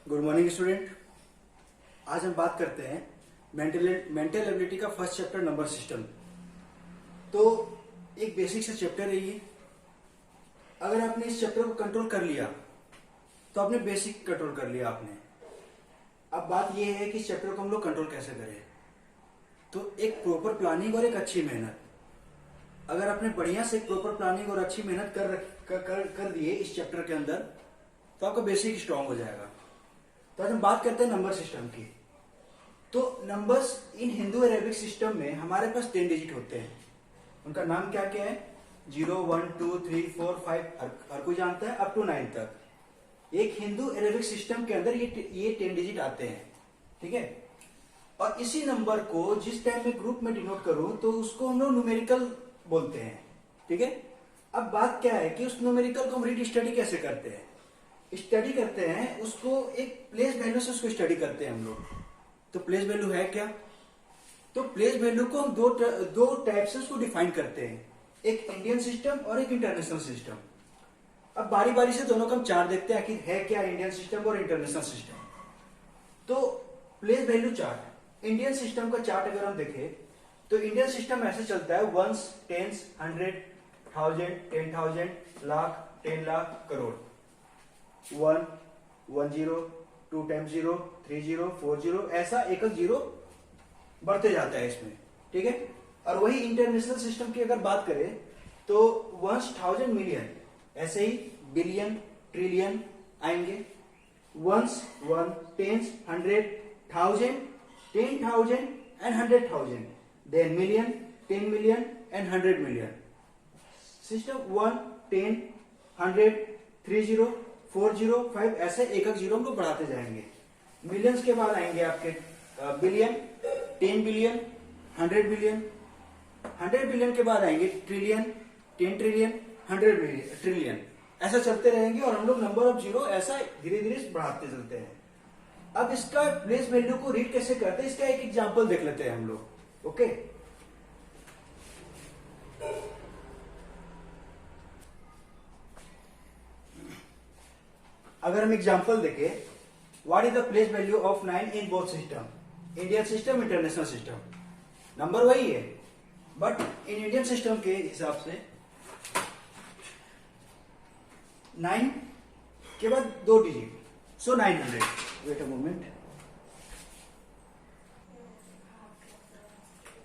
Good morning student. आज हम बात करते हैं मेंटल एबिलिटी का फर्स्ट चैप्टर नंबर सिस्टम। तो एक बेसिक सा चैप्टर है ये। अगर आपने इस चैप्टर को कंट्रोल कर लिया तो आपने बेसिक कंट्रोल कर लिया आपने। अब बात यह है कि इस चैप्टर को हम लोग कंट्रोल कैसे करें। तो एक प्रॉपर प्लानिंग और एक अच्छी मेहनत, अगर आपने बढ़िया से एक प्रॉपर प्लानिंग और अच्छी मेहनत कर दिए इस चैप्टर के अंदर तो आपका बेसिक स्ट्रांग हो जाएगा। तो आज हम बात करते हैं नंबर सिस्टम की। तो numbers in Hindu Arabic system में हमारे पास 10 डिजिट होते हैं। उनका नाम क्या क्या है? 0, 1, 2, 3, 4, 5, हर कोई जानता है, अप टू 9 तक। एक हिंदू अरेबिक सिस्टम के अंदर ये 10 डिजिट आते हैं, ठीक है। और इसी नंबर को जिस टाइम में ग्रुप में डिनोट करूं तो उसको हम लोग न्यूमेरिकल बोलते हैं, ठीक है। अब बात क्या है कि उस न्यूमेरिकल को हम रीड स्टडी कैसे करते हैं? स्टडी करते हैं उसको एक प्लेस वैल्यू से उसको स्टडी करते हैं हम लोग। तो प्लेस वैल्यू है क्या? तो प्लेस वैल्यू को हम दो टाइप से उसको डिफाइन करते हैं, एक इंडियन सिस्टम और एक इंटरनेशनल सिस्टम। अब बारी बारी से दोनों का हम चार्ट देखते हैं कि है क्या इंडियन सिस्टम और इंटरनेशनल सिस्टम। तो place value chart, Indian system का चार्ट अगर हम देखें तो इंडियन सिस्टम ऐसे चलता है 1s, 10s, 100, 1000, 10,000, lakh, 10 lakh, crore. 1, 1 0, 2 times 0, 3 0, 4 0, ऐसा एक जीरो बढ़ते जाता है इसमें, ठीक है। और वही इंटरनेशनल सिस्टम की अगर बात करें तो 1000 मिलियन, ऐसे ही बिलियन, ट्रिलियन आएंगे। 1s, 1, 10s, 100, 1000, 10,000 and 100,000, then million, 10 million and 100 million. System 1, 10, 100, 30, 40, 5, ऐसे एक जीरो हम लोग बढ़ाते जाएंगे। मिलियंस के बाद आएंगे आपके बिलियन, 10 बिलियन, 100 बिलियन, 100 बिलियन के बाद आएंगे ट्रिलियन, 10 ट्रिलियन, 100 ट्रिलियन, ऐसा चलते रहेंगे। और हम लोग नंबर ऑफ जीरो ऐसा धीरे धीरे बढ़ाते चलते हैं। अब इसका प्लेस वैल्यू को रीड कैसे करते हैं, इसका एक एग्जाम्पल देख लेते हैं हम लोग, ओके। अगर हम एग्जाम्पल देखें, what is the place value of 9 in both system, Indian system, international system. Number वही है बट इन इंडियन सिस्टम के हिसाब से 9 के बाद 2 digit, so 900। Wait a moment.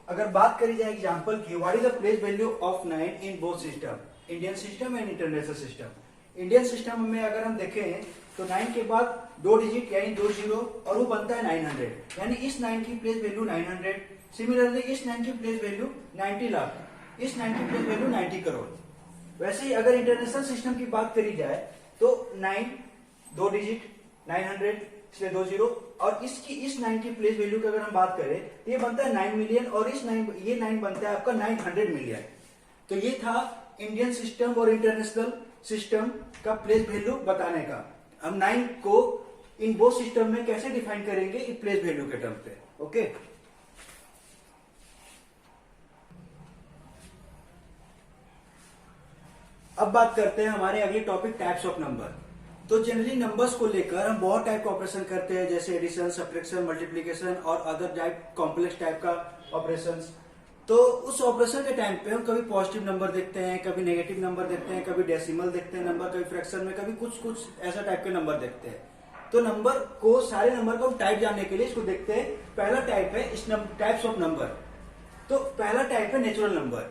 अगर बात करी जाए एग्जाम्पल की, what is the place value of 9 in both system, Indian system and international system. Indian system में अगर हम देखें तो 9 के बाद 2 डिजिट यानी 2 जीरो और वो बनता है 900, यानी इस 9 की प्लेस वैल्यू 900। सिमिलरली इस 9 की प्लेस वैल्यू 90 लाख, इस 9 की प्लेस वैल्यू 90 करोड़। वैसे ही अगर इंटरनेशनल सिस्टम की बात करी जाए तो 9 2 डिजिट 900, इसलिए 2 जीरो, और इस 9 की प्लेस वैल्यू की अगर हम बात करें तो ये बनता है 9 मिलियन, और इस 9 बनता है आपका 900 मिलियन। तो ये था इंडियन सिस्टम और इंटरनेशनल सिस्टम का प्लेस वैल्यू बताने का। हम 9 को इन बोथ सिस्टम में कैसे डिफाइन करेंगे इन प्लेस वैल्यू के टर्म पे, ओके। अब बात करते हैं हमारे अगले टॉपिक, टाइप्स ऑफ नंबर। तो जनरली नंबर्स को लेकर हम बहुत टाइप का ऑपरेशन करते हैं, जैसे एडिशन, सब्ट्रैक्शन, मल्टीप्लिकेशन और अदर टाइप कॉम्प्लेक्स टाइप का ऑपरेशंस। तो उस ऑपरेशन के टाइम पे हम कभी पॉजिटिव नंबर देखते हैं, कभी नेगेटिव नंबर देखते हैं, कभी डेसिमल देखते हैं नंबर, कभी फ्रैक्शन में, कभी कुछ ऐसा टाइप के नंबर देखते हैं। तो नंबर को, सारे नंबर को टाइप जानने के लिए इसको देखते हैं। पहला टाइप है इस टाइप्स ऑफ नंबर। तो पहला टाइप है नेचुरल नंबर।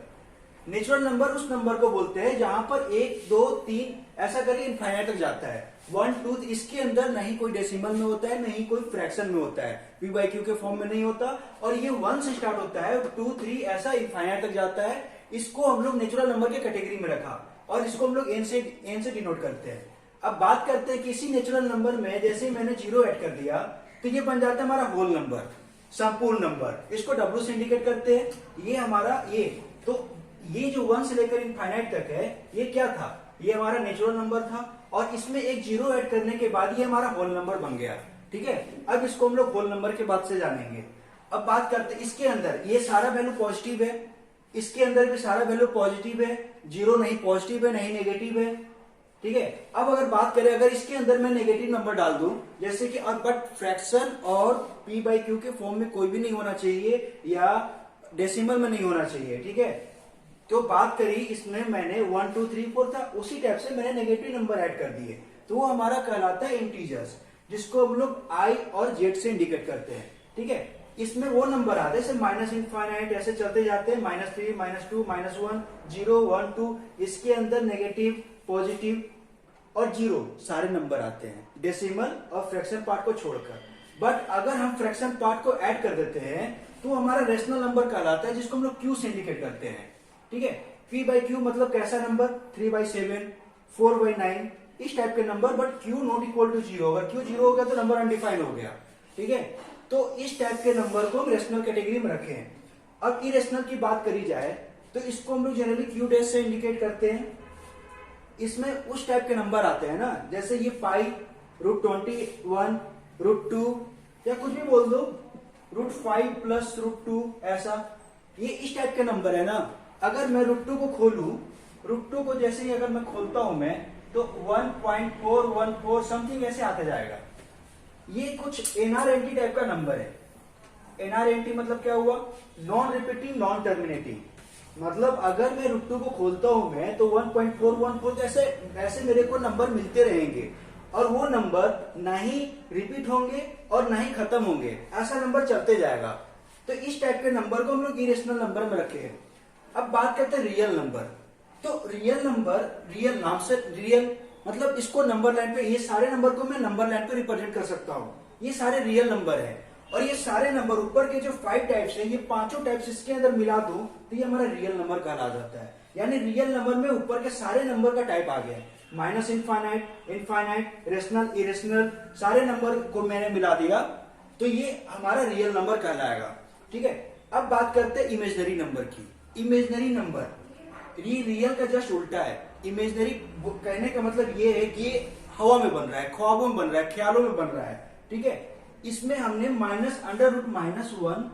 नेचुरल नंबर उस नंबर को बोलते हैं जहां पर 1, 2, 3 ऐसा करके इनफाइनाइट तक जाता है। 1, 2, इसके अंदर नहीं कोई डेसिमल में होता है, नहीं कोई फ्रैक्शन में होता है, p बाई क्यू के फॉर्म में नहीं होता, और ये 1 से स्टार्ट होता है, 2, 3 ऐसा इनफाइनाइट तक जाता है। इसको हम लोग नेचुरल नंबर के कैटेगरी में रखा और इसको हम लोग एन से डिनोट करते हैं। अब बात करते हैं कि इसी नेचुरल नंबर में जैसे ही मैंने 0 ऐड कर दिया तो ये बन जाता है हमारा होल नंबर, संपूर्ण नंबर। इसको W से इंडिकेट करते हैं। ये हमारा तो ये जो 1 से लेकर इनफाइनाइट तक है, ये क्या था? ये हमारा नेचुरल नंबर था, और इसमें एक 0 ऐड करने के बाद ये हमारा होल नंबर बन गया, ठीक है। अब इसको हम लोग होल नंबर के बाद से जानेंगे। अब बात करते हैं इसके अंदर ये सारा वैल्यू पॉजिटिव है, इसके अंदर भी सारा वैल्यू पॉजिटिव है, 0 नहीं पॉजिटिव है नहीं नेगेटिव है, ठीक है। अब अगर बात करें, अगर इसके अंदर मैं नेगेटिव नंबर डाल दूं, जैसे कि अब बट फ्रैक्शन और p बाई क्यू के फॉर्म में कोई भी नहीं होना चाहिए या डेसिमल में नहीं होना चाहिए, ठीक है। तो बात करी इसमें मैंने 1 2 3 4 था, उसी टाइप से मैंने नेगेटिव नंबर ऐड कर दिए, तो वो हमारा कहलाता है इंटीजर्स, जिसको हम लोग आई और जेड से इंडिकेट करते हैं, ठीक है। इसमें वो नंबर आते हैं जैसे माइनस इनफाइनाइट ऐसे चलते जाते हैं, -3 -2 -1 0 1 2, इसके अंदर नेगेटिव पॉजिटिव और जीरो सारे नंबर आते हैं डेसिमल और फ्रैक्शन पार्ट को छोड़कर। बट अगर हम फ्रैक्शन पार्ट को ऐड कर देते हैं तो हमारा रेशनल नंबर कहलाता है, जिसको हम लोग क्यू से इंडिकेट करते हैं, ठीक है। p बाई क्यू मतलब कैसा नंबर, 3/7 4/9 इस टाइप के number, but q not equal to 0, अगर q 0 हो गया तो नंबर अनडिफाइंड हो गया, ठीक है। तो इस टाइप के नंबर को हम रेशनल कैटेगरी में रखे हैं। अब इरेशनल की बात करी जाए तो इसको हम लोग जनरली क्यू डैश से इंडिकेट करते हैं। इसमें उस टाइप के नंबर आते हैं ना, जैसे ये पाई, √21 √2 या कुछ भी बोल दो, √5 + √2 ऐसा, ये इस टाइप के नंबर है ना। अगर मैं √2 को खोलूं, √2 को जैसे ही अगर मैं खोलता हूं मैं, तो 1.414 समथिंग ऐसे आता जाएगा। ये कुछ एनआरएनटी टाइप का नंबर है। एनआरएनटी मतलब क्या हुआ, नॉन रिपीटिंग नॉन टर्मिनेटिंग, मतलब अगर मैं √2 को खोलता हूं मैं तो 1.414 ऐसे ऐसे मेरे को नंबर मिलते रहेंगे, और वो नंबर ना ही रिपीट होंगे और ना ही खत्म होंगे, ऐसा नंबर चलते जाएगा। तो इस टाइप के नंबर को हम लोग इरेशनल नंबर में रखे हैं। अब बात करते हैं रियल नंबर। तो रियल नंबर, रियल नाम से रियल मतलब इसको नंबर लाइन पे, ये सारे नंबर को मैं नंबर लाइन पे रिप्रेजेंट कर सकता हूँ, ये सारे रियल नंबर है। और ये सारे नंबर ऊपर के जो 5 टाइप्स हैं, ये पांचों टाइप्स इसके अंदर मिला दूं तो ये हमारा रियल नंबर कहला जाता है। यानी रियल नंबर में ऊपर के सारे नंबर का टाइप आ गया, minus infinite, infinite, rational, irrational, सारे नंबर को मैंने मिला दिया, तो ये हमारा रियल नंबर कहलाएगा, ठीक है। अब बात करते हैं इमेजनरी नंबर की। इमेजनरी नंबर ये रियल का जस्ट उल्टा है। इमेजनरी कहने का मतलब ये है कि ये हवा में बन रहा है, ख्वाबों में बन रहा है, ख्यालों में बन रहा है, ठीक है। इसमें हमने √-1,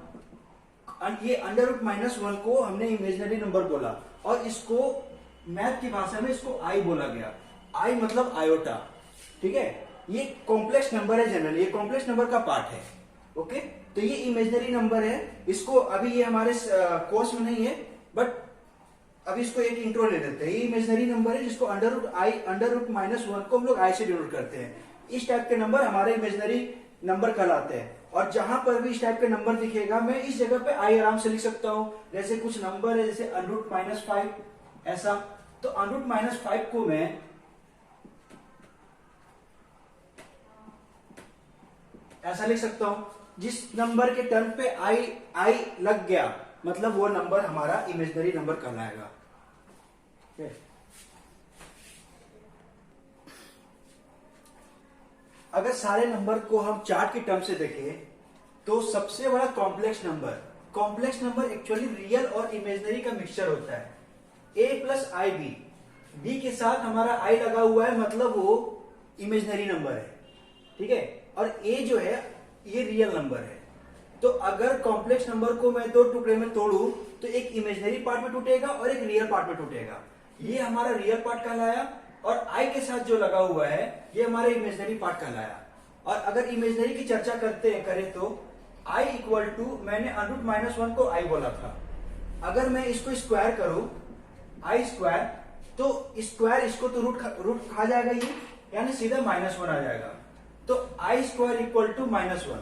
ये √-1 को हमने इमेजनरी नंबर बोला, और इसको मैथ की भाषा में इसको आई बोला गया। आई मतलब आयोटा, ठीक है। ये कॉम्प्लेक्स नंबर है, जनरली ये कॉम्प्लेक्स नंबर का पार्ट है, ओके। तो ये इमेजनरी नंबर है, इसको अभी ये हमारे कोर्स में नहीं है, बट अभी इसको एक इंट्रो ले लेते हैं। ये इमेजनरी नंबर है जिसको √-1 को हम लोग आई से डिनोट करते हैं। इस टाइप के नंबर हमारे इमेजनरी नंबर कहलाते हैं। और जहां पर भी इस टाइप के नंबर दिखेगा, मैं इस जगह पे आई आराम से लिख सकता हूं। जैसे कुछ नंबर है, जैसे √-5 ऐसा, तो √-5 को मैं ऐसा लिख सकता हूं। जिस नंबर के टर्म पे आई लग गया, मतलब वो नंबर हमारा इमेजनरी नंबर कहलाएगा। अगर सारे नंबर को हम चार्ट की टर्म से देखें तो सबसे बड़ा कॉम्प्लेक्स नंबर एक्चुअली रियल और इमेजनरी का मिक्सचर होता है। a + ib, b के साथ हमारा i लगा हुआ है, मतलब वो इमेजनरी नंबर है, ठीक है। और a जो है ये रियल नंबर है। तो अगर कॉम्प्लेक्स नंबर को मैं 2 टुकड़े में तोड़ू तो एक इमेजनरी पार्ट में टूटेगा और एक रियल पार्ट में टूटेगा। ये हमारा रियल पार्ट कहलाया, और आई के साथ जो लगा हुआ है ये हमारा इमेजनरी पार्ट कहलाया। और अगर इमेजनरी की चर्चा करें तो i इक्वल टू, मैंने √-1 को i बोला था, अगर मैं इसको स्क्वायर करूं i², तो स्क्वायर इसको तो रूट खा जाएगा ये, यानी सीधा -1 आ जाएगा। तो i² इक्वल टू -1।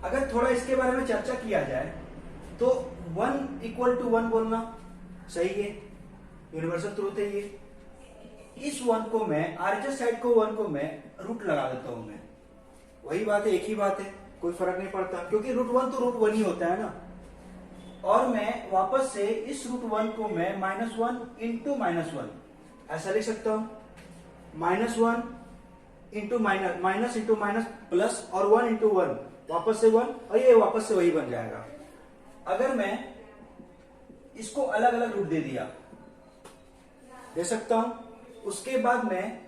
अगर थोड़ा इसके बारे में चर्चा किया जाए तो 1 इक्वल टू 1 बोलना सही है, यूनिवर्सल ट्रूथ है ये। इस 1 को मैं, आरएचएस साइड को 1 को मैं रूट लगा देता हूं मैं, वही बात है, एक ही बात है, कोई फर्क नहीं पड़ता, क्योंकि √1 तो √1 ही होता है ना। और मैं वापस से इस √1 को मैं -1 इंटू -1 ऐसा लिख सकता हूं। -1 into minus into minus plus, और 1 इंटू 1 वापस से 1, और ये वापस से वही बन जाएगा। अगर मैं इसको अलग अलग रूट दे दिया, दे सकता हूं। उसके बाद मैं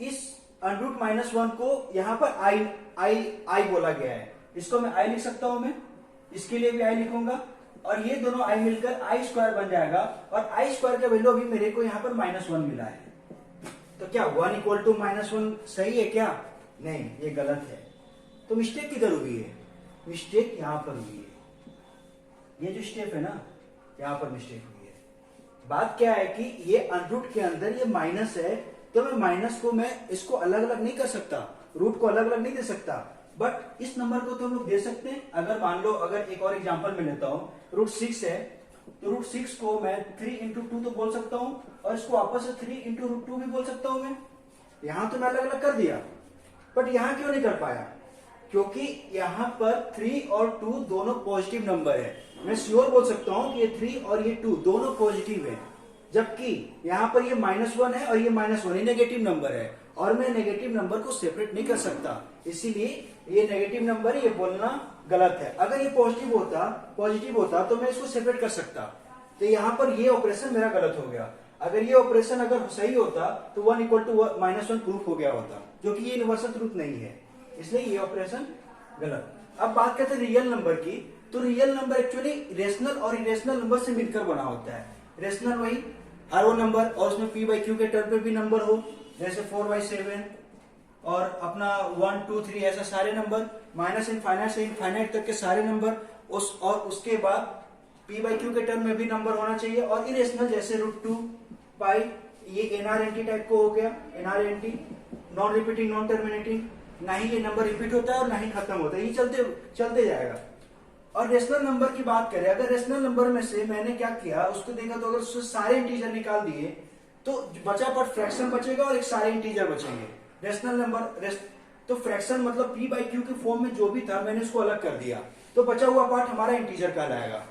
इस √-1 को यहां पर आई बोला गया है, इसको मैं आई लिख सकता हूं मैं, इसके लिए भी आई लिखूंगा, और ये दोनों आई मिलकर i² बन जाएगा। और i² का वैल्यू अभी मेरे को यहां पर -1 मिला है, तो क्या 1 इक्वल टू -1 सही है क्या? नहीं, ये गलत है। तो मिस्टेक किधर हुई है? मिस्टेक यहां पर हुई है। ये जो स्टेप है ना, यहां पर मिस्टेक हुई है। बात क्या है कि ये अनरूट के अंदर ये माइनस है, तो मैं माइनस को मैं इसको अलग अलग नहीं कर सकता, रूट को अलग अलग नहीं दे सकता, बट इस नंबर को तो हम लोग दे सकते हैं। अगर मान लो, अगर एक और एग्जांपल में लेता हूं, √6 है, तो √6 को मैं 3 इंटू 2 तो बोल सकता हूं, और इसको वापस से 3 इंटू √2 भी बोल सकता हूं मैं। यहां तो मैं अलग अलग कर दिया, बट यहां क्यों नहीं कर पाया? क्योंकि यहां पर 3 और 2 दोनों पॉजिटिव नंबर है। मैं श्योर बोल सकता हूं कि ये 3 और ये 2 दोनों पॉजिटिव है, जबकि यहां पर ये -1 है और ये -1, ये नेगेटिव नंबर है, और मैं नेगेटिव नंबर को सेपरेट नहीं कर सकता, इसीलिए ये नेगेटिव नंबर है, ये बोलना गलत है। अगर ये पॉजिटिव होता तो मैं इसको सेपरेट कर सकता। तो यहां पर ये ऑपरेशन मेरा गलत हो गया। अगर ये ऑपरेशन अगर सही होता तो 1 इक्वल टू -1 प्रूफ हो गया होता, जो कि ये यूनिवर्सल ट्रूथ नहीं है, इसलिए ये ऑपरेशन गलत। अब बात करते हैं रियल नंबर की। तो रियल नंबर एक्चुअली रेशनल और इरेशनल नंबर से मिलकर बना होता है। रेशनल वही हर वो नंबर, और उसमें p/q के टर्म पे भी नंबर हो, जैसे 4/7 और अपना 1 2 3 ऐसा सारे नंबर, -इनफाइनाइट से इनफाइनाइट तक के सारे नंबर, और उसके बाद p/q के टर्म में भी नंबर होना चाहिए। और इरेशनल जैसे √2 पाई, ये NRNT टाइप को हो गया। NRNT non repeating non terminating, ना ही ये नंबर रिपीट होता है और ना ही खत्म होता है, ये चलते जाएगा। और रेशनल नंबर की बात करें, अगर रेशनल नंबर में से मैंने क्या किया, उसको देखा तो अगर उससे सारे इंटीजर निकाल दिए तो बचा पर फ्रैक्शन बचेगा और एक सारे इंटीजर बचेंगे। रेशनल नंबर तो फ्रैक्शन मतलब p/q के फॉर्म में जो भी था मैंने उसको अलग कर दिया, तो बचा हुआ पार्ट हमारा इंटीजर कहलाएगा।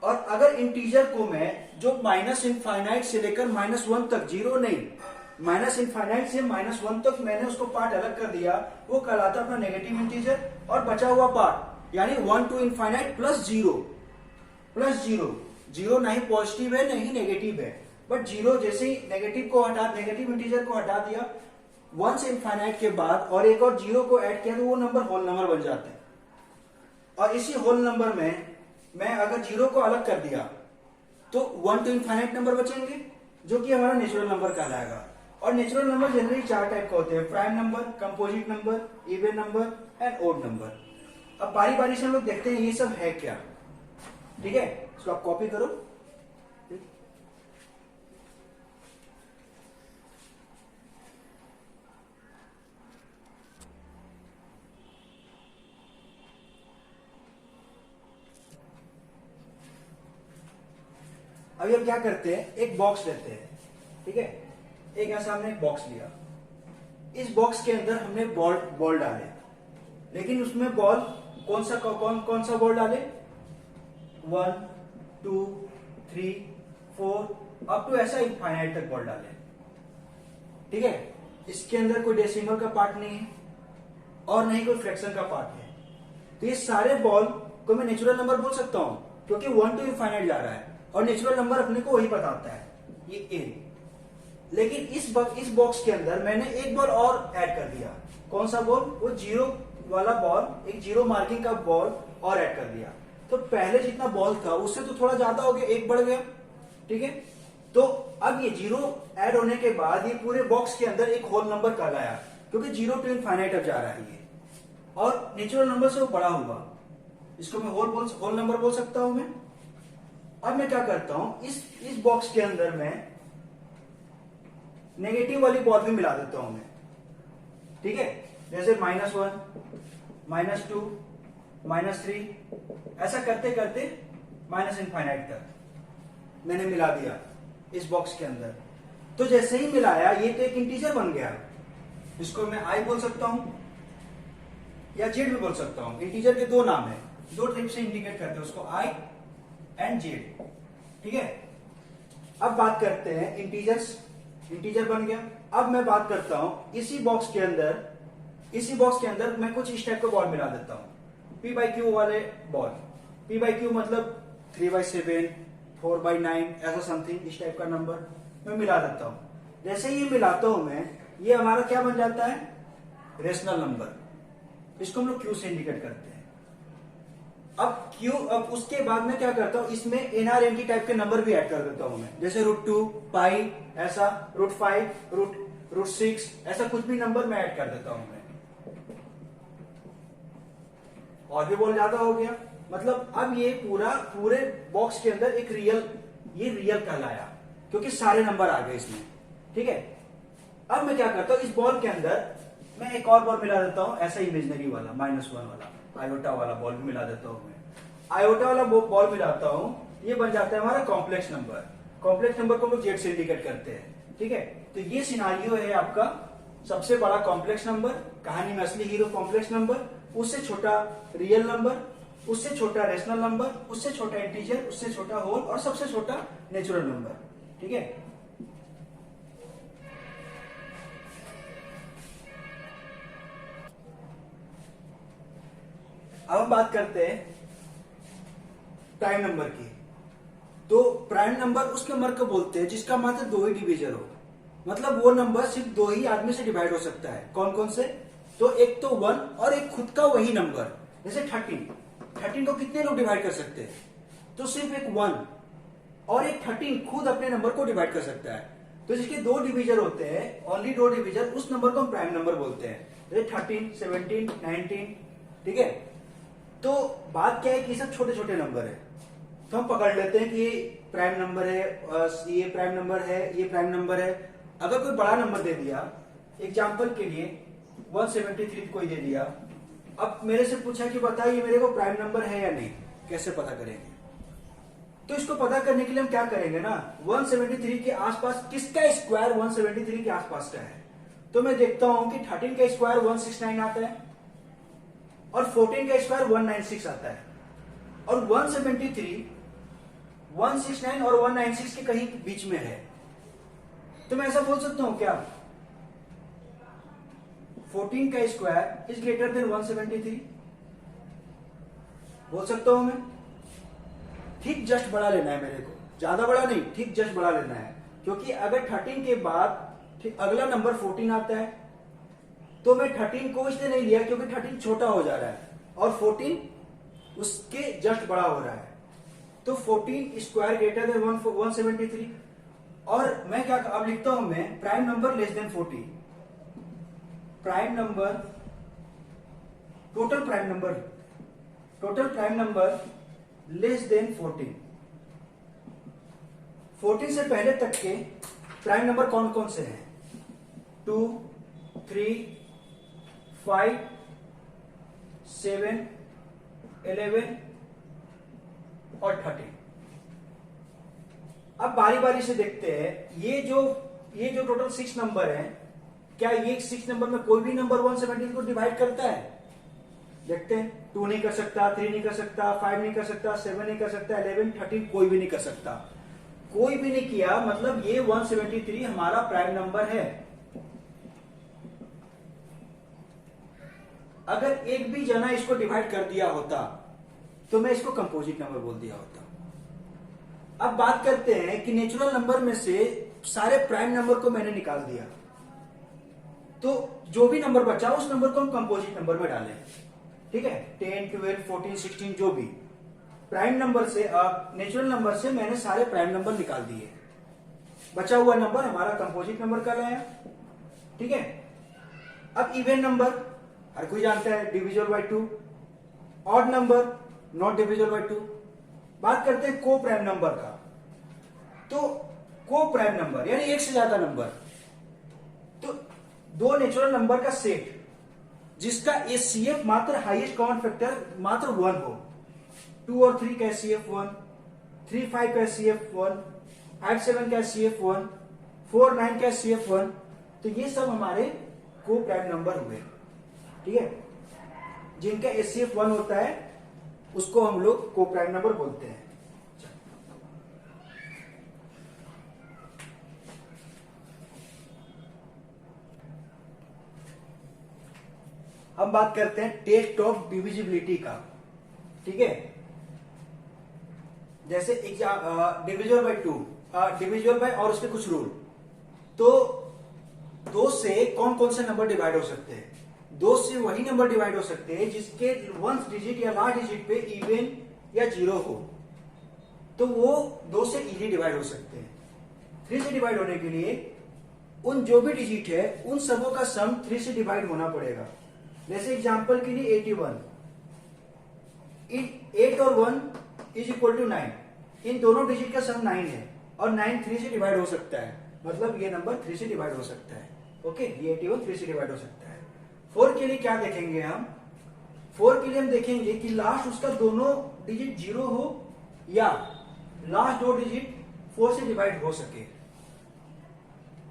और अगर इंटीजर को मैं जो -इनफाइनाइट से लेकर -1 तक, जीरो नहीं, -इनफाइनाइट से -1 तक मैंने उसको पार्ट अलग कर दिया, वो कहलाता अपना नेगेटिव इंटीजर। और बचा हुआ पार्ट यानी 1 to infinite plus zero, zero नहीं पॉजिटिव है नहीं नेगेटिव है, बट जीरो जैसे ही नेगेटिव इंटीजर को हटा दिया 1 से इनफाइनाइट के बाद, और एक और जीरो को ऐड किया, तो वो नंबर होल नंबर बन जाते हैं। और इसी होल नंबर में मैं अगर जीरो को अलग कर दिया तो 1 to इनफाइनाइट नंबर बचेंगे, जो कि हमारा नेचुरल नंबर कहलाएगा। और नेचुरल नंबर जनरली 4 टाइप का होते हैं: prime number, composite number, even number and odd number. अब बारी बारी से हम लोग देखते हैं ये सब है क्या। ठीक है, इसको आप कॉपी करो। अभी हम क्या करते हैं, एक बॉक्स लेते हैं। ठीक है, एक ऐसा हमने एक बॉक्स लिया, इस बॉक्स के अंदर हमने बॉल डाले, लेकिन उसमें बॉल कौन सा बॉल डाले, 1 2 3 4 अप टू ऐसा इनफाइनाइट तक बॉल डाले। ठीक है, इसके अंदर कोई डेसिमल का पार्ट नहीं है और नहीं कोई फ्रैक्शन का पार्ट है, तो ये सारे बॉल को मैं नेचुरल नंबर बोल सकता हूं, क्योंकि 1 to इनफाइनाइट जा रहा है और नेचुरल नंबर अपने को वही बताता है, ये ए। लेकिन इस बॉक्स के अंदर मैंने एक बॉल और ऐड कर दिया। कौन सा बॉल? वो जीरो वाला बॉल, एक जीरो मार्किंग का बॉल और ऐड कर दिया। तो पहले जितना बॉल था उससे तो थोड़ा ज्यादा हो गया, एक बढ़ गया। ठीक है, तो अब ये जीरो ऐड होने के बाद ये पूरे बॉक्स के अंदर एक होल नंबर कहलाया, क्योंकि 0 to इनफाइनाइट अब जा रहा है ये, और नेचुरल नंबर से वो बड़ा हुआ, इसको मैं होल नंबर बोल सकता हूं मैं। अब मैं क्या करता हूं, इस बॉक्स के अंदर मैं नेगेटिव वाली बॉल भी मिला देता हूं मैं। ठीक है, जैसे -1 -2 -3 ऐसा करते करते -इनफाइनाइट तक मैंने मिला दिया इस बॉक्स के अंदर। तो जैसे ही मिलाया ये तो एक इंटीजर बन गया, इसको मैं आई बोल सकता हूं या जेड भी बोल सकता हूं। इंटीजर के दो नाम है, दो टाइप से इंडिकेट करते हैं उसको, आई एंड जेड। ठीक है, अब बात करते हैं इंटीजर बन गया। अब मैं बात करता हूं इसी बॉक्स के अंदर मैं कुछ इस टाइप का बॉल मिला देता हूं, p/q वाले बॉल। p/q मतलब 3/7 4/9 ऐसा समथिंग इस टाइप का नंबर मैं मिला देता हूं। जैसे ही मिलाता हूं मैं, ये हमारा क्या बन जाता है, रेशनल नंबर। इसको हम लोग q से इंडिकेट करते हैं। अब उसके बाद में क्या करता हूं, इसमें NRNT टाइप के नंबर भी ऐड कर देता हूं मैं, जैसे √2 पाई ऐसा, √5 √6, ऐसा कुछ भी नंबर मैं ऐड कर देता हूं मैं, और भी बहुत ज्यादा हो गया। मतलब अब ये पूरे बॉक्स के अंदर एक ये रियल कहलाया, क्योंकि सारे नंबर आ गए इसमें। ठीक है, अब मैं क्या करता हूं, इस बॉल के अंदर मैं एक और बॉल मिला देता हूं, ऐसा इमेजिनरी वाला -1 वाला आयोटा वाला बॉल भी मिला देता हूं मैं। आयोटा वाला बॉल मिलाता हूं, ये बन जाता है हमारा कॉम्प्लेक्स नंबर। कॉम्प्लेक्स नंबर को हम जेड से इंडिकेट करते हैं। ठीक है, तो ये सिनारियो है आपका सबसे बड़ा कॉम्प्लेक्स नंबर, कहानी में असली हीरो कॉम्प्लेक्स नंबर, उससे छोटा रियल नंबर, उससे छोटा रेशनल नंबर, उससे छोटा इंटीजर, उससे छोटा होल, और सबसे छोटा नेचुरल नंबर। ठीक है, अब हम बात करते हैं प्राइम नंबर की। तो प्राइम नंबर उस नंबर को बोलते हैं जिसका मात्र 2 ही डिविजन हो, मतलब वो नंबर सिर्फ 2 ही आदमी से डिवाइड हो सकता है। कौन कौन से? तो एक तो 1 और एक खुद का वही नंबर, जैसे 13 को कितने लोग डिवाइड कर सकते हैं? तो सिर्फ एक 1 और एक 13 खुद अपने नंबर को डिवाइड कर सकता है। तो जिसके 2 डिविजन होते हैं, ओनली 2 डिविजन, उस नंबर को हम प्राइम नंबर बोलते हैं, जैसे 13, 17, 19। ठीक है, तो बात क्या है कि ये सब छोटे छोटे नंबर है, तो हम पकड़ लेते हैं कि ये प्राइम नंबर है, ये प्राइम नंबर है, ये प्राइम नंबर है। अगर कोई बड़ा नंबर दे दिया, एग्जाम्पल के लिए 173 कोई दे दिया, अब मेरे से पूछा कि बताइए मेरे को प्राइम नंबर है या नहीं, कैसे पता करेंगे? तो इसको पता करने के लिए हम क्या करेंगे ना, 173 के आसपास किसका स्क्वायर 173 के आसपास का है? तो मैं देखता हूं कि 13 का स्क्वायर 169 आता है, और 14 का स्क्वायर 196 आता है, और 173 169 और 196 के कहीं बीच में है। तो मैं ऐसा बोल सकता हूं क्या, 14 का स्क्वायर इज ग्रेटर देन 173? बोल सकता हूं मैं। ठीक जस्ट बढ़ा लेना है मेरे को, ज्यादा बड़ा नहीं, ठीक जस्ट बढ़ा लेना है, क्योंकि अगर 13 के बाद ठीक अगला नंबर 14 आता है, तो मैं 13 को इसलिए नहीं लिया क्योंकि 13 छोटा हो जा रहा है और 14 उसके जस्ट बड़ा हो रहा है। तो 14 स्क्वायर ग्रेटर देन 173, और मैं क्या अब लिखता हूं मैं, prime number less than 14, prime number, total prime number less than 14। 14 से पहले तक के प्राइम नंबर कौन कौन से हैं? 2, 3, 5, 7, 11 और 13। अब बारी बारी से देखते हैं, ये जो टोटल 6 नंबर है, क्या ये 6 नंबर में कोई भी नंबर 170 को डिवाइड करता है? देखते हैं, 2 नहीं कर सकता, 3 नहीं कर सकता, 5 नहीं कर सकता, 7 नहीं कर सकता, 11, 13 कोई भी नहीं कर सकता। कोई भी नहीं किया, मतलब ये 173 हमारा प्राइम नंबर है। अगर एक भी जना इसको डिवाइड कर दिया होता तो मैं इसको कंपोजिट नंबर बोल दिया होता। अब बात करते हैं कि नेचुरल नंबर में से सारे प्राइम नंबर को मैंने निकाल दिया, तो जो भी नंबर बचा उस नंबर को हम कंपोजिट नंबर में डालें। ठीक है, 10, 12, 14, 16 जो भी प्राइम नंबर से, नेचुरल नंबर से मैंने सारे प्राइम नंबर निकाल दिए, बचा हुआ नंबर हमारा कंपोजिट नंबर कहलाया। ठीक है, अब इवन नंबर हर कोई जानता है, divisible by 2। Odd number not divisible by 2। बात करते हैं को प्राइम नंबर का। तो को प्राइम नंबर यानी एक से ज्यादा नंबर, तो 2 नेचुरल नंबर का सेट जिसका एचसीएफ मात्र हाईएस्ट कॉमन फैक्टर मात्र 1 हो। 2 और 3 का एचसीएफ 1, 3, 5 का एचसीएफ 1, 5, 7 का एचसीएफ 1, 4, 9 का एचसीएफ 1। तो ये सब हमारे को प्राइम नंबर हुए। ठीक है, जिनका एचसीएफ 1 होता है उसको हम लोग को प्राइम नंबर बोलते हैं। हम बात करते हैं टेस्ट ऑफ डिविजिबिलिटी का। ठीक है, जैसे डिविजिबल बाय 2, डिविजिबल बाय और उसके कुछ रूल। तो 2 से कौन कौन से नंबर डिवाइड हो सकते हैं? 2 से वही नंबर डिवाइड हो सकते हैं जिसके 1 डिजिट या लास्ट डिजिट पे इवन या 0 हो, तो वो 2 से इजी डिवाइड हो सकते हैं। 3 से डिवाइड होने के लिए उन जो भी डिजिट है उन सबों का सम 3 से डिवाइड होना पड़ेगा। जैसे एग्जांपल के लिए 81, 8 और 1 इज इक्वल टू 9, इन दोनों डिजिट का सम 9 है और 9 3 से डिवाइड हो सकता है, मतलब ये नंबर 3 से डिवाइड हो सकता है। ओके, ये 81 3 से डिवाइड हो सकता है। 4 के लिए क्या देखेंगे हम? 4 के लिए हम देखेंगे कि लास्ट उसका दोनों डिजिट 0 हो या लास्ट दो डिजिट 4 से डिवाइड हो सके।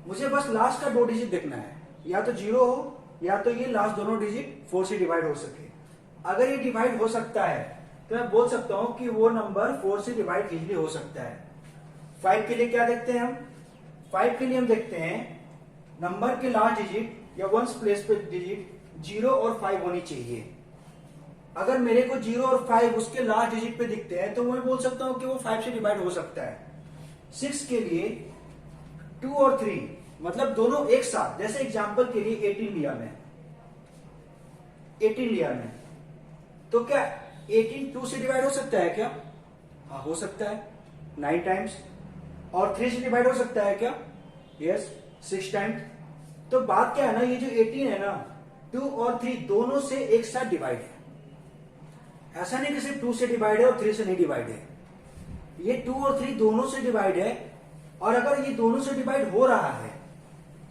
मुझे बस लास्ट का दो डिजिट देखना है, या तो 0 हो या तो ये लास्ट दोनों डिजिट 4 से डिवाइड हो सके। अगर ये डिवाइड हो सकता है तो मैं बोल सकता हूं कि वो नंबर 4 से डिवाइड इजीली हो सकता है। 5 के लिए क्या देखते हैं हम? 5 के लिए हम देखते हैं नंबर के लास्ट डिजिट या वंस प्लेस पे डिजिट 0 और 5 होनी चाहिए। अगर मेरे को 0 और 5 उसके लास्ट डिजिट पे दिखते हैं तो मैं बोल सकता हूं कि वो 5 से डिवाइड हो सकता है। 6 के लिए 2 और 3, मतलब दोनों एक साथ, जैसे एग्जांपल के लिए 18 लिया मैं, तो क्या 18 2 से डिवाइड हो सकता है क्या? हाँ, हो सकता है 9 टाइम्स। और 3 से डिवाइड हो सकता है क्या? Yes, 6 times. तो बात क्या है ना, ये जो 18 है ना, 2 और 3 दोनों से एक साथ डिवाइड है। ऐसा नहीं कि सिर्फ 2 से डिवाइड है और 3 से नहीं डिवाइड है, ये 2 और 3 दोनों से डिवाइड है। और अगर ये दोनों से डिवाइड हो रहा है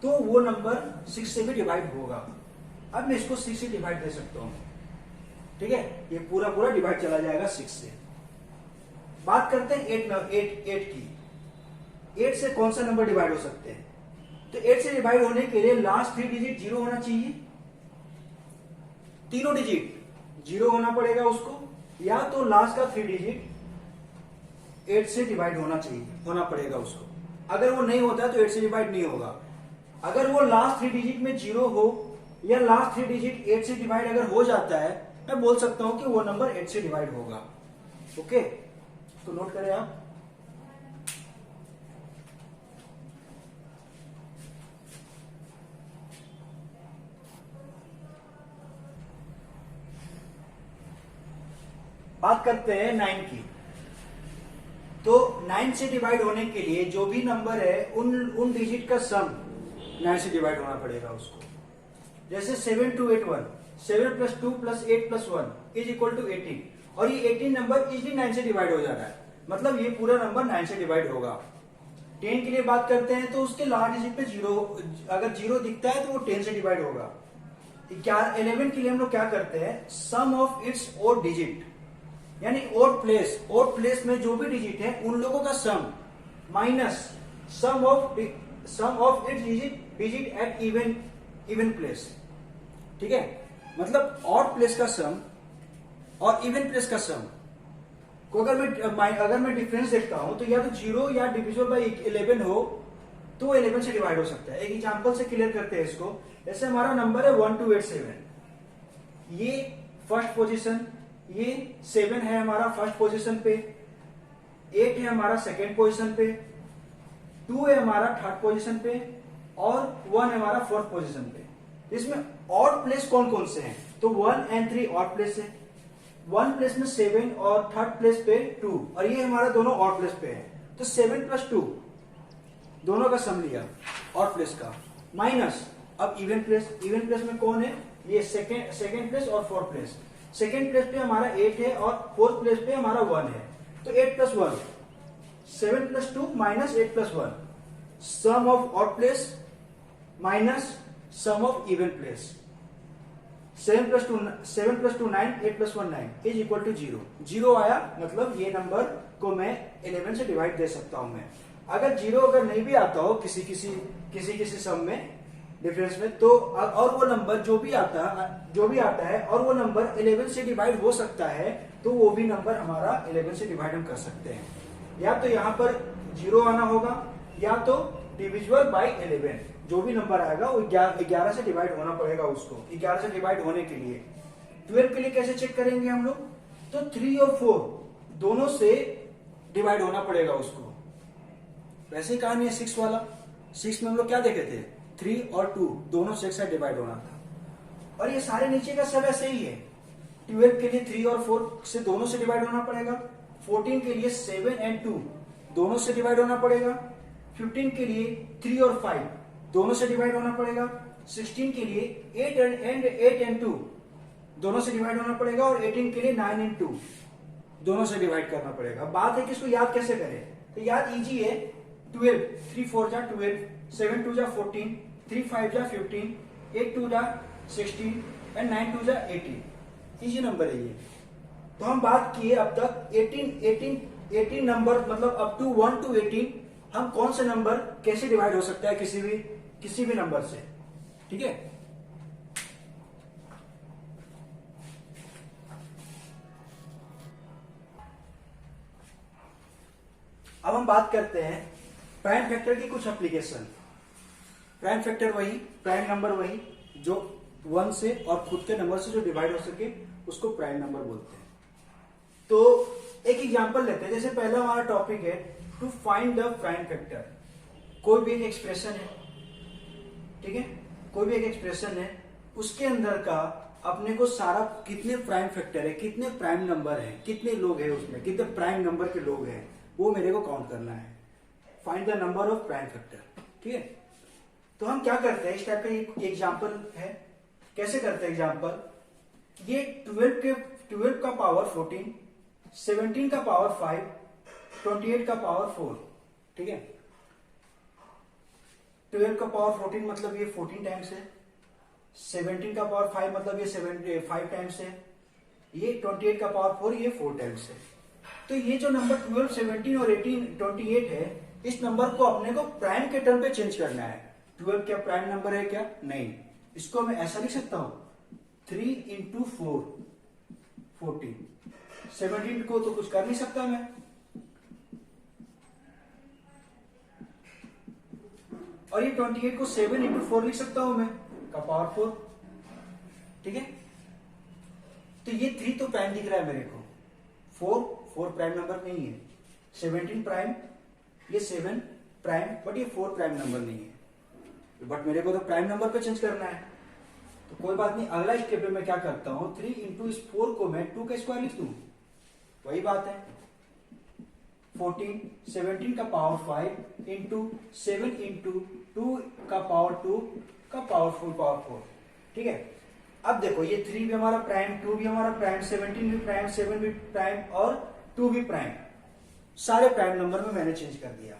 तो वो नंबर 6 से भी डिवाइड होगा। अब मैं इसको 6 से डिवाइड दे सकता हूं, ठीक है, ये पूरा पूरा डिवाइड चला जाएगा 6 से। बात करते हैं 8 की। 8 से कौन सा नंबर डिवाइड हो सकते हैं? तो 8 से डिवाइड होने के लिए लास्ट 3 डिजिट 0 होना चाहिए, तीनों डिजिट 0 होना पड़ेगा उसको, या तो लास्ट का 3 डिजिट 8 से डिवाइड होना पड़ेगा उसको। अगर वो नहीं होता तो 8 से डिवाइड नहीं होगा। अगर वो लास्ट 3 डिजिट में 0 हो या लास्ट 3 डिजिट 8 से डिवाइड अगर हो जाता है, मैं बोल सकता हूं कि वो नंबर 8 से डिवाइड होगा। ओके, तो नोट करें आप। बात करते हैं 9 की। तो 9 से डिवाइड होने के लिए जो भी नंबर है उन डिजिट का सम 9 से डिवाइड होना पड़ेगा उसको। जैसे 7 2 8 1, 7 + 2 + 8 + 1 इज इक्वल टू 18, और ये 18 नंबर इजीली 9 से डिवाइड हो जा रहा है, मतलब ये पूरा नंबर 9 से डिवाइड होगा। 10 के लिए बात करते हैं तो उसके लास्ट डिजिट पे 0, अगर 0 दिखता है तो वो 10 से डिवाइड होगा। 11 के लिए हम लोग क्या करते हैं, sum of its odd digit, यानी ओड प्लेस में जो भी डिजिट है उन लोगों का sum minus sum of its digit at even place. ठीक है, मतलब ऑड प्लेस का सम और इवन प्लेस का सम को अगर मैं डिफरेंस देखता हूं तो या तो 0 या डिविजिबल बाय 11 हो तो 11 से डिवाइड हो सकता है। एक एग्जांपल से क्लियर करते हैं इसको। जैसे हमारा नंबर है 1287, ये फर्स्ट पोजीशन, ये 7 है हमारा फर्स्ट पोजीशन पे, 8 है हमारा सेकेंड पोजीशन पे, 2 है हमारा थर्ड पोजीशन पे और 1 है हमारा फोर्थ पोजीशन पे। इसमें ऑड प्लेस कौन कौन से हैं? तो 1 और 3 ऑड प्लेस है, 1 प्लेस में 7 और थर्ड प्लेस पे 2, और ये हमारा दोनों ऑड प्लेस पे है। तो 7 + 2 दोनों का सम लिया ऑड प्लेस का, माइनस अब इवन प्लेस में कौन है? ये सेकेंड प्लेस और फोर्थ प्लेस। सेकेंड प्लेस पे हमारा 8 है और फोर्थ प्लेस पे हमारा 1 है। तो 8 + 1, 7 + 2 minus 8 + 1, sum of odd place minus sum of even place. 7 + 2 9, 8 + 1 9 is equal to 0। 0 आया, मतलब ये नंबर को मैं 11 से डिवाइड दे सकता हूं मैं। अगर 0 अगर नहीं भी आता हो किसी सम में डिफरेंस में, तो और वो नंबर जो भी आता है और वो नंबर 11 से डिवाइड हो सकता है, तो वो भी नंबर हमारा 11 से डिवाइड हम कर सकते हैं। या तो यहां पर 0 आना होगा या तो डिविजिबल बाय 11, जो भी नंबर आएगा वो 11 से डिवाइड होना पड़ेगा उसको। 11 से डिवाइड होने के लिए 12 के लिए कैसे चेक करेंगे हम लोग? तो 3 और 4 दोनों से डिवाइड होना पड़ेगा उसको। वैसे कहानी है 6 वाला। 6 में हम लोग क्या देखे थे? 3 और 2 दोनों से एक साथ डिवाइड होना था, और ये सारे नीचे का सब ऐसे ही है। 12 के लिए 3 और 4 से दोनों से डिवाइड होना पड़ेगा। 14 के लिए 7 और 2 दोनों से डिवाइड होना पड़ेगा। 15 के लिए 3 और 5 दोनों से डिवाइड होना पड़ेगा। 16 के लिए 8 and 2 दोनों से डिवाइड होना पड़ेगा, और 18 के लिए 9 and 2 दोनों से डिवाइड करना पड़ेगा। बात है कि इसको याद कैसे करें, तो याद इजी है। 12, 3 4 जा 12, 7 2 जा 14, 3 5 जा 15, 8 2 जा 16 एंड 9 2 जा 18। इजी नंबर है ये। तो हम बात किए अब तक 18 नंबर, मतलब अप टू 1 to 18 हम कौन से नंबर कैसे डिवाइड हो सकता है किसी भी नंबर से, ठीक है। अब हम बात करते हैं प्राइम फैक्टर की कुछ एप्लीकेशन। प्राइम फैक्टर वही, प्राइम नंबर वही जो 1 से और खुद के नंबर से जो डिवाइड हो सके उसको प्राइम नंबर बोलते हैं। तो एक एग्जांपल लेते हैं। जैसे पहला हमारा टॉपिक है to find the prime factor. कोई भी एक एक्सप्रेशन है, ठीक है, कोई भी एक एक्सप्रेशन है, उसके अंदर का अपने को सारा कितने प्राइम फैक्टर है, कितने प्राइम नंबर है, कितने लोग हैं उसमें, कितने प्राइम नंबर के लोग हैं, वो मेरे को काउंट करना है। Find the number of prime factor, ठीक है। तो हम क्या करते हैं, इस टाइप का एक एग्जांपल है। कैसे करते हैं एग्जांपल, ये 12 का पावर 14, 17 का पावर 5, 28 का पावर 4, ठीक है। 12 का पावर 14 मतलब ये 14 टाइम्स है, 17 का पावर 5 मतलब ये 5 टाइम्स है, ये 28 का पावर 4 ये 4 टाइम्स है। तो ये जो नंबर 12, 17 और 18, 28 है, इस नंबर को अपने को प्राइम के टर्म पे चेंज करना है। 12 क्या प्राइम नंबर है क्या? नहीं। इसको मैं ऐसा लिख सकता हूं, 3 into 4 14। 17 को तो कुछ कर नहीं सकता मैं, और ये 28 को 7 into 4 लिख सकता हूं मैं, का पावर 4, ठीक है। तो ये 3 तो प्राइम दिख रहा है मेरे को, 4 प्राइम नंबर नहीं है, 17 प्राइम, ये 7 प्राइम, बट ये 4 प्राइम नंबर नहीं है। बट मेरे को तो प्राइम नंबर पे चेंज करना है, तो कोई बात नहीं। अगला स्टेप में मैं क्या करता हूं, 3 into इस 4 को मैं 2 का स्क्वायर लिख दूं, वही बात है। 14, 17 का पावर 5 इंटू 7 इंटू 2 का पावर 2 का पावर 4, ठीक है। अब देखो ये 3 भी हमारा प्राइम, 2 भी हमारा प्राइम, 17 भी प्राइम, 7 भी प्राइम और 2 भी प्राइम, सारे प्राइम नंबर में मैंने चेंज कर दिया।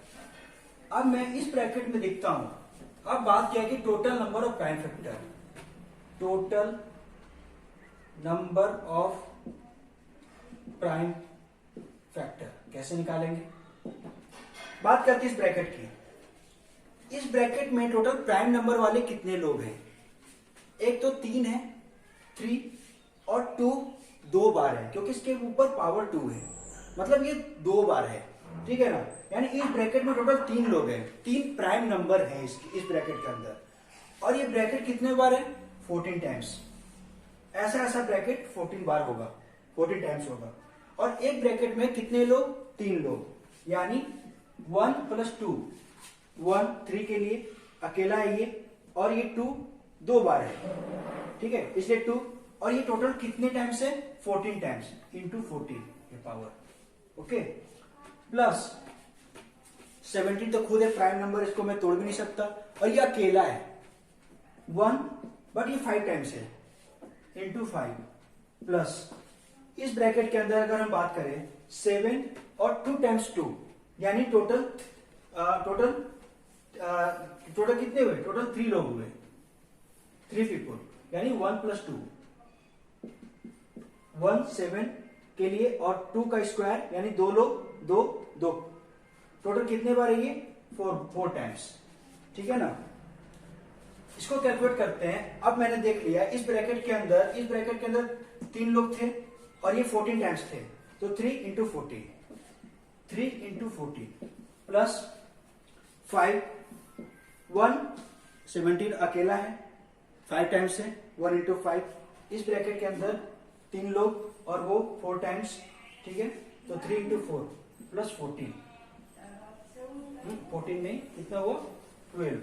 अब मैं इस ब्रैकेट में लिखता हूं, अब बात क्या है कि total number of prime factor, total number of prime factor कैसे निकालेंगे। बात करते हैं इस ब्रैकेट की। इस ब्रैकेट में टोटल प्राइम नंबर वाले कितने लोग हैं, एक तो 3 है, 3 और 2 2 बार है, क्योंकि इसके ऊपर पावर 2 है, मतलब ये 2 बार है, ठीक है ना। यानी इस ब्रैकेट में टोटल 3 लोग हैं, 3 प्राइम नंबर है इस ब्रैकेट के अंदर। और ये ब्रैकेट कितने बार है, 14 टाइम्स। ऐसा ब्रैकेट 14 बार होगा, 14 टाइम्स होगा। और एक ब्रैकेट में कितने लोग, 3 लोग, यानी 1 + 2, 1 3 के लिए अकेला है ये, और ये 2 2 बार है, ठीक है, इसलिए 2। और ये टोटल कितने टाइम्स है, 14 टाइम्स इंटू 14 ये पावर, ओके। प्लस 17 तो खुद है प्राइम नंबर, इसको मैं तोड़ भी नहीं सकता, और ये अकेला है 1, बट ये 5 टाइम्स है इंटू 5, प्लस इस ब्रैकेट के अंदर अगर हम बात करें 7 और 2 टाइम्स 2, यानी टोटल कितने हुए, टोटल 3 लोग हुए, 3 पीपल, यानी 1 + 2, 1 7 के लिए और 2 का स्क्वायर यानी 2 लोग, 2 2, टोटल कितने बार है ये, 4 टाइम्स, ठीक है ना। इसको कैलकुलेट करते हैं। अब मैंने देख लिया इस ब्रैकेट के अंदर 3 लोग थे और ये 14 टाइम्स थे, तो 3 into 14 प्लस 5, 1 17 अकेला है, 5 टाइम्स है, 1 into 5, इस ब्रैकेट के अंदर 3 लोग और वो 4 टाइम्स, ठीक है, तो 3 into 4 प्लस 14, 14 नहीं, कितना हुआ, 12,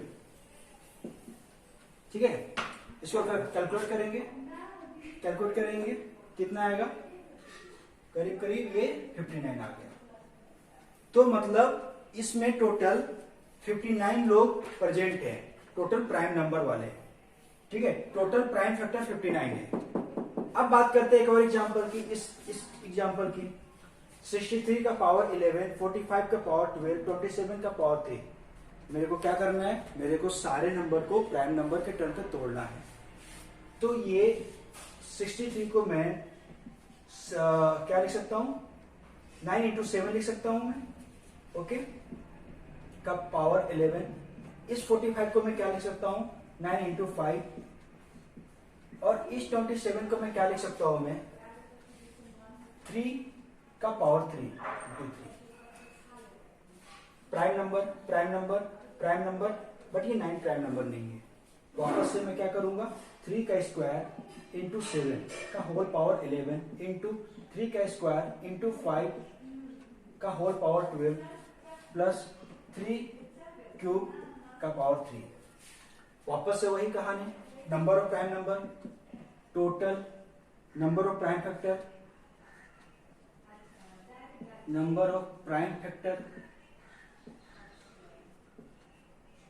ठीक है। इसको कैलकुलेट करेंगे कितना आएगा, करीब ये 59 आ गया। तो मतलब इसमें टोटल 59 लोग प्रेजेंट हैं, टोटल प्राइम नंबर वाले, ठीक है। टोटल प्राइम फैक्टर 59 है। अब बात करते हैं एक और एग्जांपल की, इस एग्जांपल की। 63 का पावर 11, 45 का पावर 12, 27 का पावर 3। मेरे को क्या करना है, मेरे को सारे नंबर को प्राइम नंबर के टर्म पे तोड़ना है। तो ये 63 को मैं क्या लिख सकता हूं, 9 इंटू 7 लिख सकता हूं मैं, ओके, का पावर 11। इस 45 को मैं क्या लिख सकता हूं, 9 इंटू 5। और इस 27 को मैं क्या लिख सकता हूं मैं, 3 का power 3 into 3। Prime number prime number prime number, but ये 9 प्राइम नंबर नहीं है। वापस से मैं क्या करूंगा, 3 का स्क्वायर इंटू 7 का होल पावर 11 इंटू 3 का स्क्वायर इंटू 5 का होल पावर 12 प्लस 3 क्यूब का पावर 3। वापस से वही कहानी, number of prime number, total number of prime factor, number of prime factor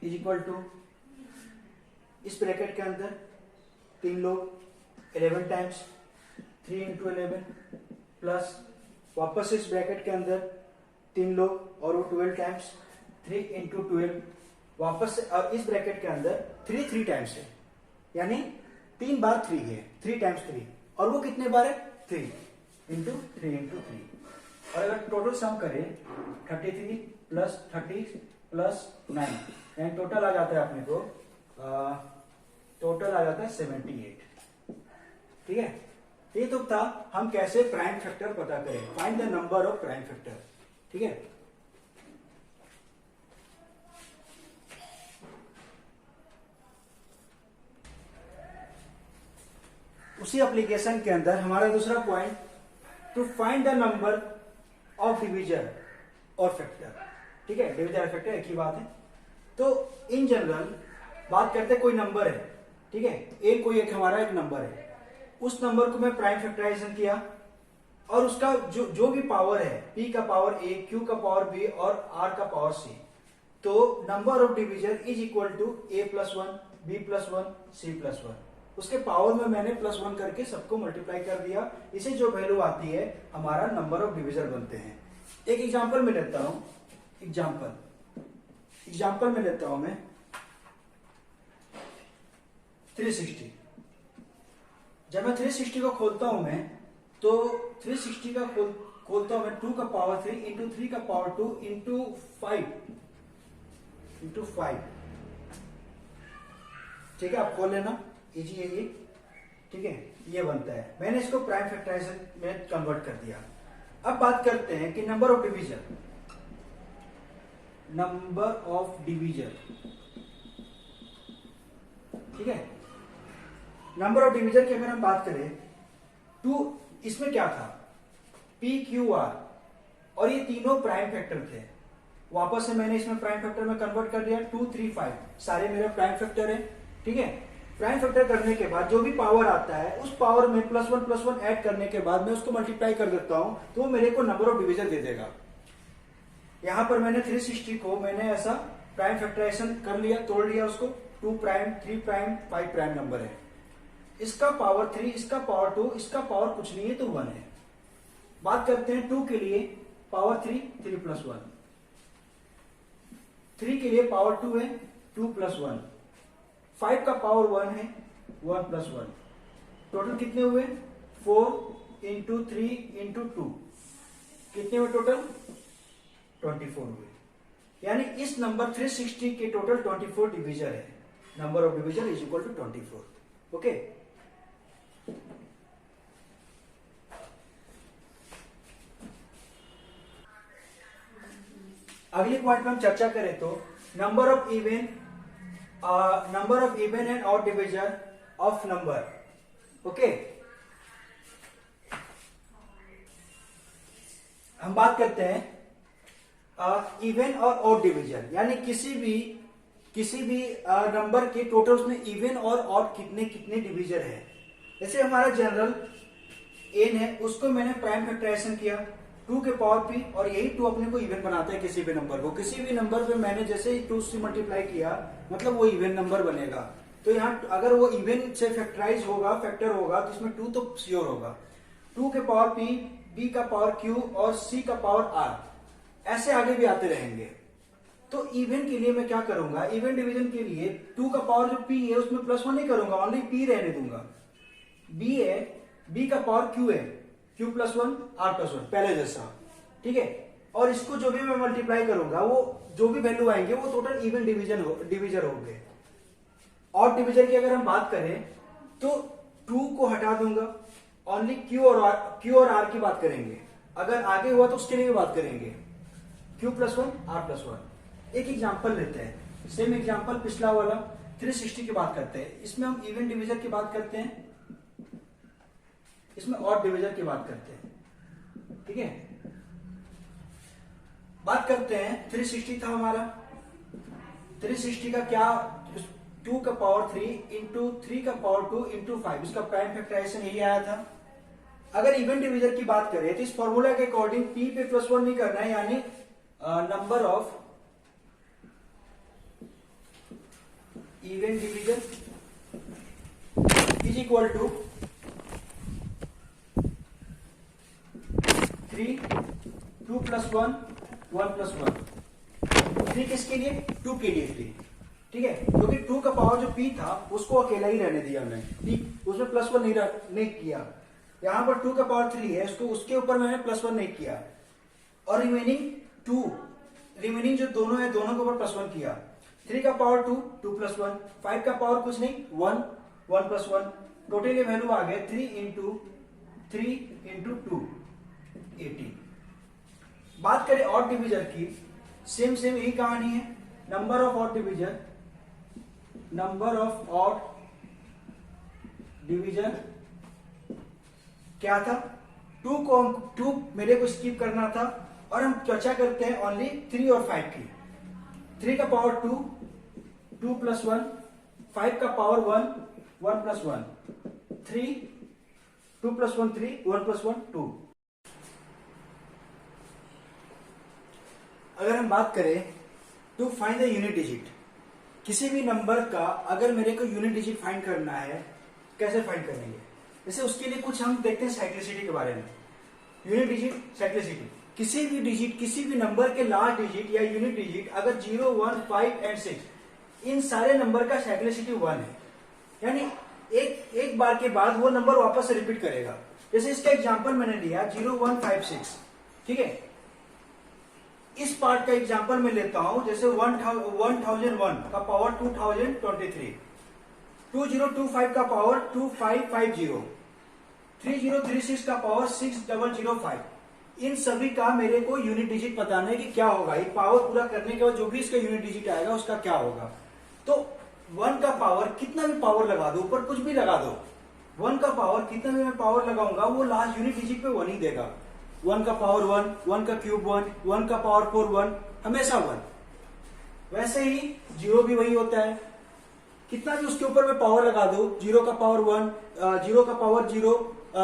is equal to, इस ब्रैकेट के अंदर 3 लोग 11 टाइम्स 3 इंटू 11 प्लस वापस इस ब्रैकेट के अंदर 3 लोग और वो 12 टाइम्स 3 इंटू 12 वापस से, और इस ब्रैकेट के अंदर 3 टाइम्स है, यानी 3 बार 3 है, 3 टाइम्स 3, और वो कितने बार है, 3 इंटू 3 इंटू 3। और अगर टोटल सम करें 33 प्लस 30 प्लस 9, यानी टोटल आ जाता है अपने को, टोटल आ जाता है 78, ठीक है। ये तो था हम कैसे प्राइम फैक्टर पता करें, find the number of prime factor, ठीक है। उसी एप्लीकेशन के अंदर हमारा दूसरा point, to find the number of divisor और फैक्टर, ठीक है। डिवीजर और फैक्टर एक ही बात है। तो इन जनरल बात करते हैं, कोई नंबर है, ठीक है, कोई एक हमारा एक नंबर है, उस नंबर को मैं प्राइम फैक्टराइजेशन किया और उसका जो भी पावर है, p का पावर a, q का पावर b और r का पावर c, तो number of divisor is equal to a plus 1, b plus 1, c plus 1। उसके पावर में मैंने प्लस 1 करके सबको मल्टीप्लाई कर दिया, इसे जो वैल्यू आती है हमारा नंबर ऑफ डिवीजर बनते हैं। एक एग्जांपल में लेता हूं, एग्जांपल में लेता हूं मैं 360। जब मैं 360 को खोलता हूं मैं, तो 360 का खोलता हूं मैं 2 का पावर 3 इंटू 3 का पावर 2 इंटू 5, ठीक है। आप खोल लेना, इजी है ये, ठीक है। ये बनता है, मैंने इसको प्राइम फैक्टराइजेशन में कन्वर्ट कर दिया। अब बात करते हैं कि नंबर ऑफ डिवीजर, ठीक है। नंबर ऑफ डिवीजर की अगर हम बात करें, 2, इसमें क्या था, p q r, और ये तीनों प्राइम फैक्टर थे। वापस से मैंने इसमें प्राइम फैक्टर में कन्वर्ट कर दिया, 2 3 5 सारे मेरे प्राइम फैक्टर है, ठीक है। प्राइम फैक्टर करने के बाद जो भी पावर आता है, उस पावर में प्लस वन ऐड करने के बाद मैं उसको मल्टीप्लाई कर देता हूं, तो वो मेरे को नंबर ऑफ डिवीजन दे देगा। यहां पर मैंने 360 को मैंने ऐसा प्राइम फैक्टराइजेशन कर लिया, तोड़ लिया उसको, 2 प्राइम 3 प्राइम 5 प्राइम नंबर है, इसका पावर 3, इसका पावर 2, इसका पावर कुछ नहीं है तो 1 है। बात करते हैं 2 के लिए, पावर 3 3 प्लस 1, 3 के लिए पावर 2 है 2 प्लस 1, 5 का पावर 1 है 1 प्लस 1, टोटल कितने हुए 4 इंटू 3 इंटू 2, कितने हुए टोटल 24 हुए। यानी इस नंबर 360 के टोटल 24 डिवीजर है, number of divisor is equal to 24, okay. अगली पॉइंट में हम चर्चा करें तो number of even and odd divisor of number, okay. हम बात करते हैं इवन और ऑड डिवीजन, यानी किसी भी नंबर के टोटल उसमें इवन और ऑड कितने कितने डिवीजर है। जैसे हमारा जनरल n है, उसको मैंने प्राइम फैक्टराइजेशन किया, 2 के पावर p, और यही 2 अपने को इवन बनाता है किसी भी नंबर को। किसी भी नंबर पे मैंने जैसे ही 2 से मल्टीप्लाई किया मतलब वो इवन नंबर बनेगा। तो यहाँ अगर वो इवन से फैक्टराइज होगा, फैक्टर होगा, तो इसमें 2 तो श्योर होगा। 2 के पावर p, b का पावर q और c का पावर r, ऐसे आगे भी आते रहेंगे। तो इवन के लिए मैं क्या करूंगा, इवन डिवीजन के लिए 2 का पावर जो p है उसमें +1 नहीं करूंगा, ओनली p रहने दूंगा। b है, b का पावर q है, q +1 r +1 पहले जैसा, ठीक है। और इसको जो भी मैं मल्टीप्लाई करूंगा वो जो भी वैल्यू आएंगे वो टोटल इवन डिवीजन होंगे। ऑड डिवीजन की अगर हम बात करें तो 2 को हटा दूंगा, ओनली q और r की बात करेंगे। अगर आगे हुआ तो उसके लिए भी बात करेंगे, q +1 r +1। एक एग्जांपल लेते हैं, सेम एग्जांपल पिछला वाला 360 की बात करते हैं। इसमें हम इवन डिवीजन की बात करते हैं, इसमें ऑड डिवीजन की बात करते हैं, ठीक है। बात करते हैं 360 था हमारा, 360 का क्या, 2 का पावर 3 इंटू 3 का पावर 2 इंटू 5, इसका प्राइम फैक्टराइजेशन यही आया था। अगर इवन डिवीजन की बात करें तो इस फॉर्मूला के अकॉर्डिंग p पे +1 नहीं करना है, यानी number of even division is equal to 3, 2 + 1, 1 + 1। 3 किसके लिए, 2 के लिए, ठीक है। क्योंकि 2 का पावर जो p था उसको अकेला ही रहने दिया मैंने, उसमें +1 नहीं किया। यहां पर 2 का पावर 3 है, उसके ऊपर मैंने +1 नहीं किया, और रिमेनिंग जो दोनों है दोनों के ऊपर +1 किया। 3 का पावर 2, 2 + 1, 5 का पावर कुछ नहीं, 1, 1 + 1, टोटल ये वैल्यू आ गए 3 इंटू 2, 18। बात करें ऑड डिवीजन की, सेम यही कहानी है। नंबर ऑफ ऑड डिवीजन क्या था, 2 मेरे को स्किप करना था, और हम चर्चा करते हैं ओनली 3 और 5 की। 3 का पावर 2, 2 + 1, 5 का पावर 1, 1 + 1, 3, 2 + 1 3, 1 + 1 2। अगर हम बात करें to find the unit digit, किसी भी नंबर का अगर मेरे को यूनिट डिजिट फाइंड करना है, कैसे फाइंड करेंगे। जैसे उसके लिए कुछ हम देखते हैं साइक्लिसिटी के बारे में। यूनिट डिजिट, साइक्लिसिटी, किसी भी डिजिट, किसी भी नंबर के लास्ट डिजिट या यूनिट डिजिट अगर 0, 1, 5 एंड 6, इन सारे नंबर का साइक्लिसिटी 1 है, यानी एक बार के बाद वो नंबर वापस से रिपीट करेगा। जैसे इसका एग्जांपल मैंने लिया 0, 1, 5, 6, ठीक है। इस पार्ट का एग्जांपल मैं लेता हूं, जैसे 1001 का पावर 2023, 2025 का पावर 2550, 3036 का पावर 6005। इन सभी का मेरे को यूनिट डिजिट बताना है कि क्या होगा। ये पावर पूरा करने के बाद जो भी इसका यूनिट डिजिट आएगा उसका क्या होगा। तो 1 का पावर, कितना भी पावर लगा दो, ऊपर कुछ भी लगा दो, 1 का पावर कितना भी मैं पावर लगाऊंगा वो लास्ट यूनिट डिजिट पे 1 ही देगा। 1 का पावर 1, 1 का क्यूब 1, 1 का पावर 4 1, हमेशा 1। वैसे ही 0 भी वही होता है, कितना भी उसके ऊपर में पावर लगा दो, 0 का पावर 1, 0 का पावर 0,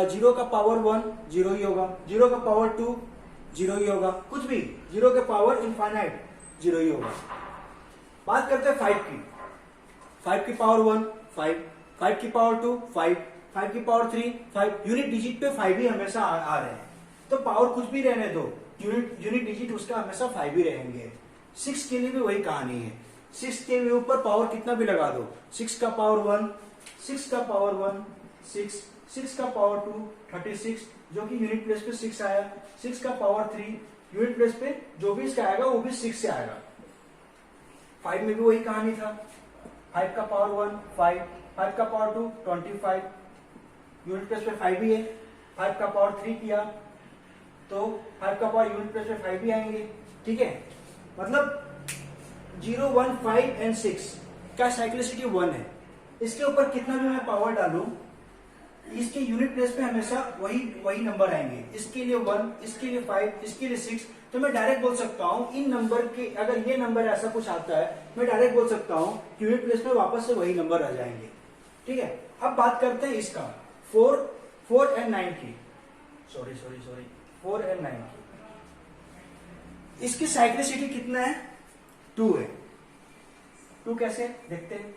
0 का पावर 1 0 ही होगा, 0 का पावर 2 0 ही होगा, कुछ भी 0 के पावर इनफाइनाइट 0 ही होगा। बात करते हैं 5 की, 5 की पावर 1 5, 5 की पावर 2 5, 5 की पावर 3 5, यूनिट डिजिट पे 5 ही हमेशा आ रहे हैं। तो पावर कुछ भी रहने दो, यूनिट डिजिट उसका हमेशा 5 ही रहेंगे। 6 के लिए भी वही कहानी है, 6 के ऊपर पावर कितना भी लगा दो, 6 का पावर 1, 6 का पावर 1 6, 6 का पावर 2 36, जो कि यूनिट प्लेस पे 6 आया, 6 का पावर 3 यूनिट प्लेस पे जो भी इसका आएगा वो भी 6 से आएगा। 5 में भी वही कहानी था, 5 का पावर 1 5, 5 का पावर 2 25, यूनिट प्लेस पे 5 ही है। 5 का पावर 3 किया तो 5 का पावर यूनिट प्लेस पे 5 भी आएंगे, ठीक है। मतलब 0, 1, 5 एंड 6 का साइक्लिसिटी 1 है। इसके ऊपर कितना भी मैं पावर डालूं, इसके यूनिट प्लेस पे हमेशा वही नंबर आएंगे। इसके लिए 1, इसके लिए 5, इसके लिए 6। तो मैं डायरेक्ट बोल सकता हूं इन नंबर के, अगर ये नंबर ऐसा कुछ आता है मैं डायरेक्ट बोल सकता हूं यूनिट प्लेस पे वापस से वही नंबर आ जाएंगे, ठीक है। अब बात करते हैं इसका 4 एंड 9 की, सॉरी 4 एंड 9 की। इसकी साइक्लिसिटी कितना है? 2 है। 2 कैसे देखते हैं?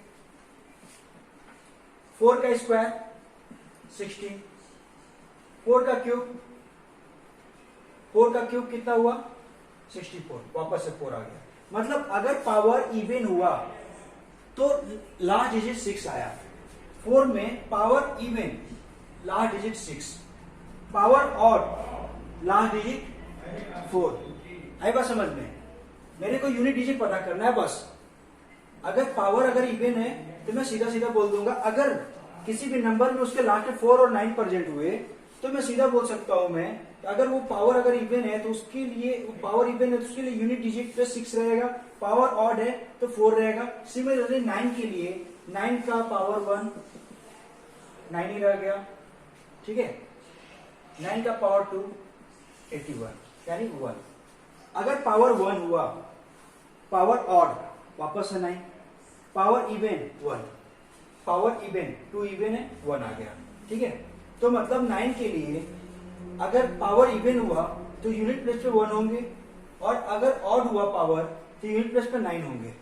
4 का स्क्वायर 16, 4 का क्यूब, 4 का क्यूब कितना हुआ? 64, वापस से 4 आ गया। मतलब अगर पावर इवन हुआ तो लास्ट डिजिट 6 आया। 4 में power even last digit 6, power odd last digit 4। आई बात समझ में? मेरे को यूनिट डिजिट पता करना है बस। अगर पावर अगर इवन है तो मैं सीधा सीधा बोल दूंगा। अगर किसी भी नंबर में उसके लास्ट में 4 और 9 प्रेजेंट हुए तो मैं सीधा बोल सकता हूं मैं, अगर वो पावर अगर इवन है तो उसके लिए, पावर इवन है तो उसके लिए यूनिट डिजिट पे 6 रहेगा, पावर ऑड है तो 4 रहेगा। सिमिलरली 9 के लिए 9 का पावर 1 9 ही रह गया, ठीक है। 9 का पावर 2 81 यानी 1। अगर पावर 1 हुआ, पावर ऑड वापस से 9, power even 1, power even 2 even है 1 आ गया, ठीक है। तो मतलब 9 के लिए अगर पावर इवन हुआ तो यूनिट प्लेस पे 1 होंगे, और अगर ऑड हुआ पावर तो यूनिट प्लेस पे 9 होंगे,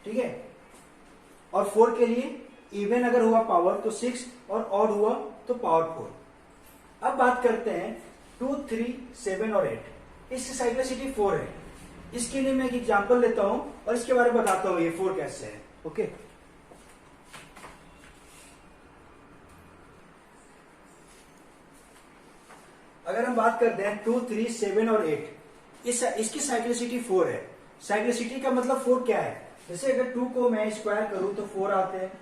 ठीक है। और 4 के लिए इवन अगर हुआ पावर तो 6 और ऑड हुआ तो पावर 4। अब बात करते हैं 2, 3, 7 और 8। इसकी साइक्लिसिटी 4 है। इसके लिए मैं एक एग्जांपल लेता हूं और इसके बारे में बताता हूं ये 4 कैसे है, ओके। अगर हम बात करते हैं 2, 3, 7 और 8, इसकी साइक्लिसिटी 4 है। साइक्लिसिटी का मतलब 4 क्या है? जैसे अगर 2 को मैं स्क्वायर करूं तो 4 आते हैं,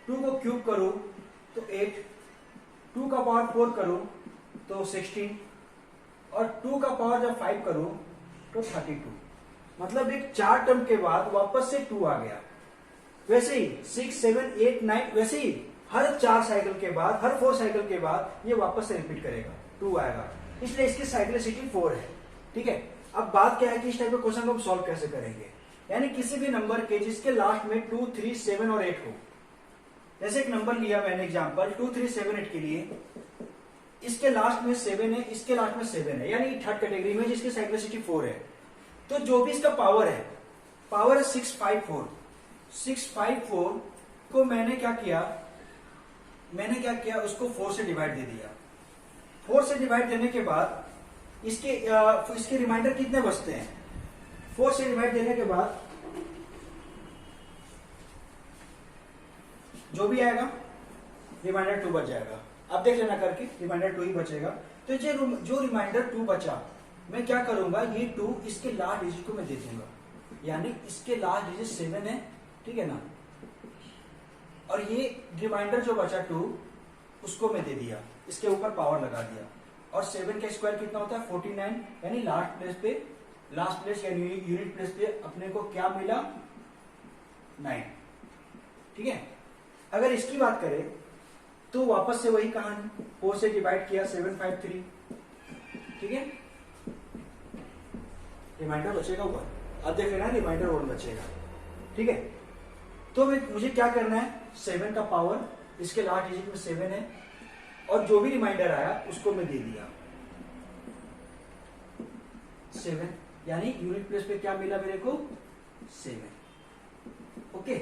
2 को क्यूब करूं तो 8, 2 का पावर 4 करूं तो 16, और 2 का पावर जब 5 करूं तो 32। मतलब एक 4 टर्म के बाद वापस से 2 आ गया। वैसे ही 6, 7, 8, 9 वैसे ही हर 4 साइकिल के बाद, हर 4 साइकिल के बाद ये वापस से रिपीट करेगा, 2 आएगा। इसलिए इसकी साइक्लिसिटी 4 है, ठीक है। अब बात क्या है कि इस टाइप के क्वेश्चन को हम सॉल्व कैसे करेंगे। यानी किसी भी नंबर के जिसके लास्ट में 2, 3, 7 और 8 हो। जैसे एक नंबर लिया मैंने एग्जांपल 2, 3, 7, 8 के लिए, इसके लास्ट में 7 है, इसके लास्ट में 7 है, यानी थर्ड कैटेगरी में जिसकी साइक्लिसिटी 4 है। तो जो भी इसका पावर है 654। 654 को मैंने क्या किया, उसको 4 से डिवाइड दे दिया। 4 से डिवाइड देने के बाद इसके रिमाइंडर कितने बचते हैं? 4 से डिवाइड देने के बाद जो भी आएगा रिमाइंडर 2 बच जाएगा। अब देख लेना करके, रिमाइंडर 2 ही बचेगा। तो जो रिमाइंडर 2 बचा, मैं क्या करूंगा, ये 2 इसके लास्ट डिजिट को मैं दे दूंगा। यानी इसके लास्ट डिजिट 7 है, ठीक है ना, और ये रिमाइंडर जो बचा 2 उसको मैं दे दिया, इसके ऊपर पावर लगा दिया। और 7 का स्क्वायर कितना होता है? 49। यानी लास्ट प्लेस यानी यूनिट प्लेस पे अपने को क्या मिला? 9, ठीक है। अगर इसकी बात करें तो वापस से वही कहानी, 4 से डिवाइड किया 753, ठीक है। रिमाइंडर बचेगा 1। अब देख लेना, रिमाइंडर 1 बचेगा, ठीक है। तो मुझे क्या करना है, 7 का पावर, इसके लास्ट डिजिट में 7 है, और जो भी रिमाइंडर आया उसको मैं दे दिया 7। यानी यूनिट प्लेस पे क्या मिला मेरे को? 7, ओके,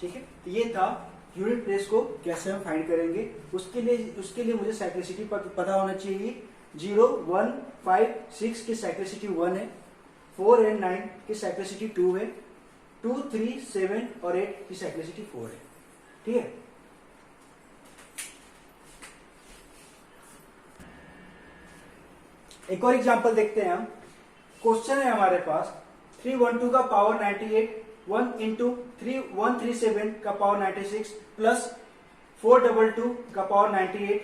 ठीक है। तो ये था यूनिट प्लेस को कैसे हम फाइंड करेंगे। उसके लिए मुझे साइक्लिसिटी पता होना चाहिए। 0, 1, 5, 6 की साइक्लिसिटी 1 है, 4 और 9 की साइक्लिसिटी 2 है, 2, 3, 7 और 8 की साइक्लिसिटी 4 है, ठीक है। एक और एग्जांपल देखते हैं हम। क्वेश्चन है हमारे पास 312 का पावर 98, 1 इंटू 137 का पावर 96 प्लस 422 का पावर 98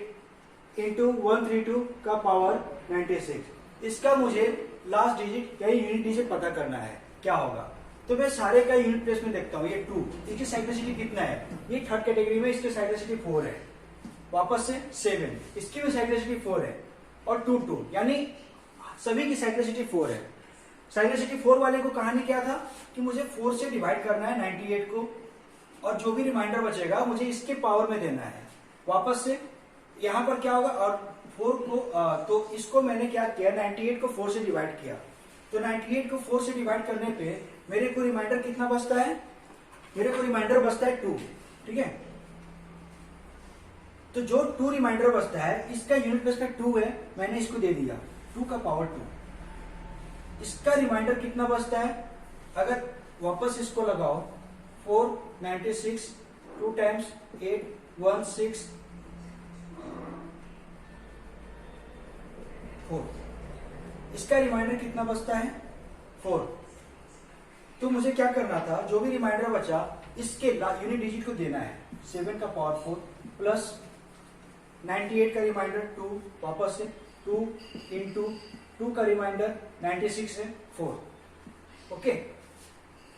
इंटू 132 का पावर 96। इसका मुझे लास्ट डिजिट या यूनिट डिजिट पता करना है, क्या होगा। तो मैं सारे का यूनिट प्लेस में देखता हूँ। ये 2, इसकी साइक्लिसिटी कितना है? ये थर्ड कैटेगरी में, इसकी साइक्लिसिटी 4 है। वापस से 7, इसकी भी साइक्लिसिटी 4 है, और 2, 2, यानी सभी की साइक्लिसिटी 4 है। साइक्लिसिटी 4 वाले को कहानी क्या था कि मुझे 4 से डिवाइड करना है 98 को, और जो भी रिमाइंडर बचेगा मुझे इसके पावर में देना है। वापस से यहां पर क्या होगा, और 4 को तो इसको मैंने क्या किया, 98 को 4 से डिवाइड किया, तो 98 को 4 से डिवाइड करने पे मेरे को रिमाइंडर कितना बचता है? मेरे को रिमाइंडर बचता है 2। ठीक है, तो जो 2 रिमाइंडर बचता है, इसका यूनिट प्लेस पे 2 है, मैंने इसको दे दिया 2 का पावर 2। इसका रिमाइंडर कितना बचता है? अगर वापस इसको लगाओ 4 96 2 टाइम्स 8 1 6 4, इसका रिमाइंडर कितना बचता है? 4। तो मुझे क्या करना था, जो भी रिमाइंडर बचा इसके यूनिट डिजिट को देना है। 7 का पावर 4 प्लस 98 का रिमाइंडर 2, वापस से 2 इंटू 2 का रिमाइंडर 96 है 4। ओके,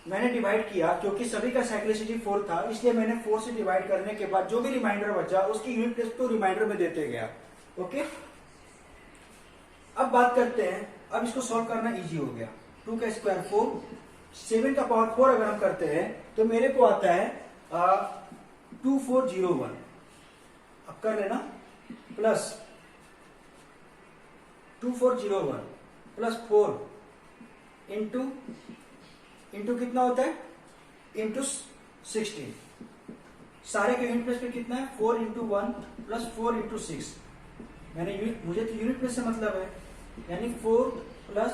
मैंने डिवाइड किया, क्योंकि सभी का साइक्लिसिटी 4 था, इसलिए मैंने 4 से डिवाइड करने के बाद जो भी रिमाइंडर बचा उसकी यूनिट प्लेस को रिमाइंडर में देते गया। ओके, अब बात करते हैं, अब इसको सॉल्व करना इजी हो गया। 2 का स्क्वायर 4, 7 का पावर 4 अगर हम करते हैं तो मेरे को आता है 2401। अब कर लेना, प्लस 2401 प्लस 4 इंटू कितना होता है? इंटू 16। सारे के यूनिट प्लेस पे कितना है? 4 इंटू 1 प्लस 4 इंटू 6। मुझे तो यूनिट प्लेस से मतलब है, यानी 4 प्लस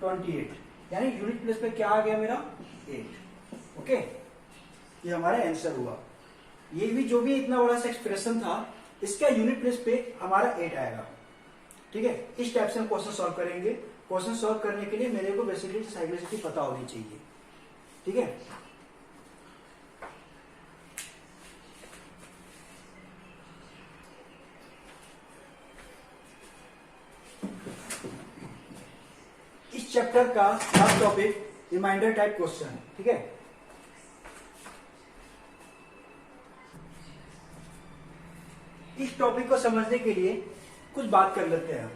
28, यानी यूनिट प्लेस पे क्या आ गया मेरा? 8। ओके, ये हमारा आंसर हुआ। ये भी जो भी इतना बड़ा सा एक्सप्रेशन था, इसका यूनिट प्लेस पे हमारा 8 आएगा। ठीक है, इस टाइप से हम क्वेश्चन सॉल्व करेंगे। क्वेश्चन सॉल्व करने के लिए मेरे को बेसिकली साइक्लिसिटी पता होनी चाहिए। ठीक है, इस चैप्टर का last topic remainder type question. ठीक है, इस टॉपिक को समझने के लिए कुछ बात कर लेते हैं।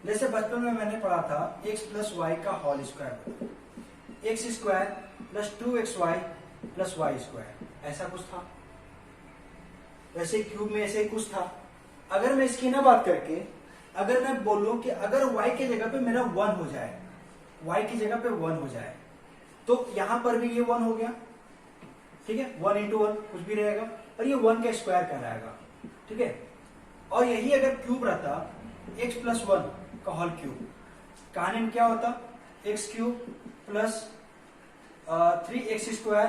जैसे बचपन में मैंने पढ़ा था x प्लस वाई का whole square, X square plus 2xy plus Y square, ऐसा कुछ था। वैसे क्यूब में ऐसे ही कुछ था। अगर मैं इसकी ना बात करके अगर मैं बोलूं कि अगर y की जगह पे मेरा 1 हो जाए, y की जगह पे 1 हो जाए, तो यहां पर भी ये 1 हो गया। ठीक है, 1 इंटू 1 कुछ भी रहेगा, और ये 1 का स्क्वायर कराएगा। ठीक है, और यही अगर क्यूब रहता x प्लस 1 का होल क्यूब, कहानी में क्या होता? X cube plus 3x square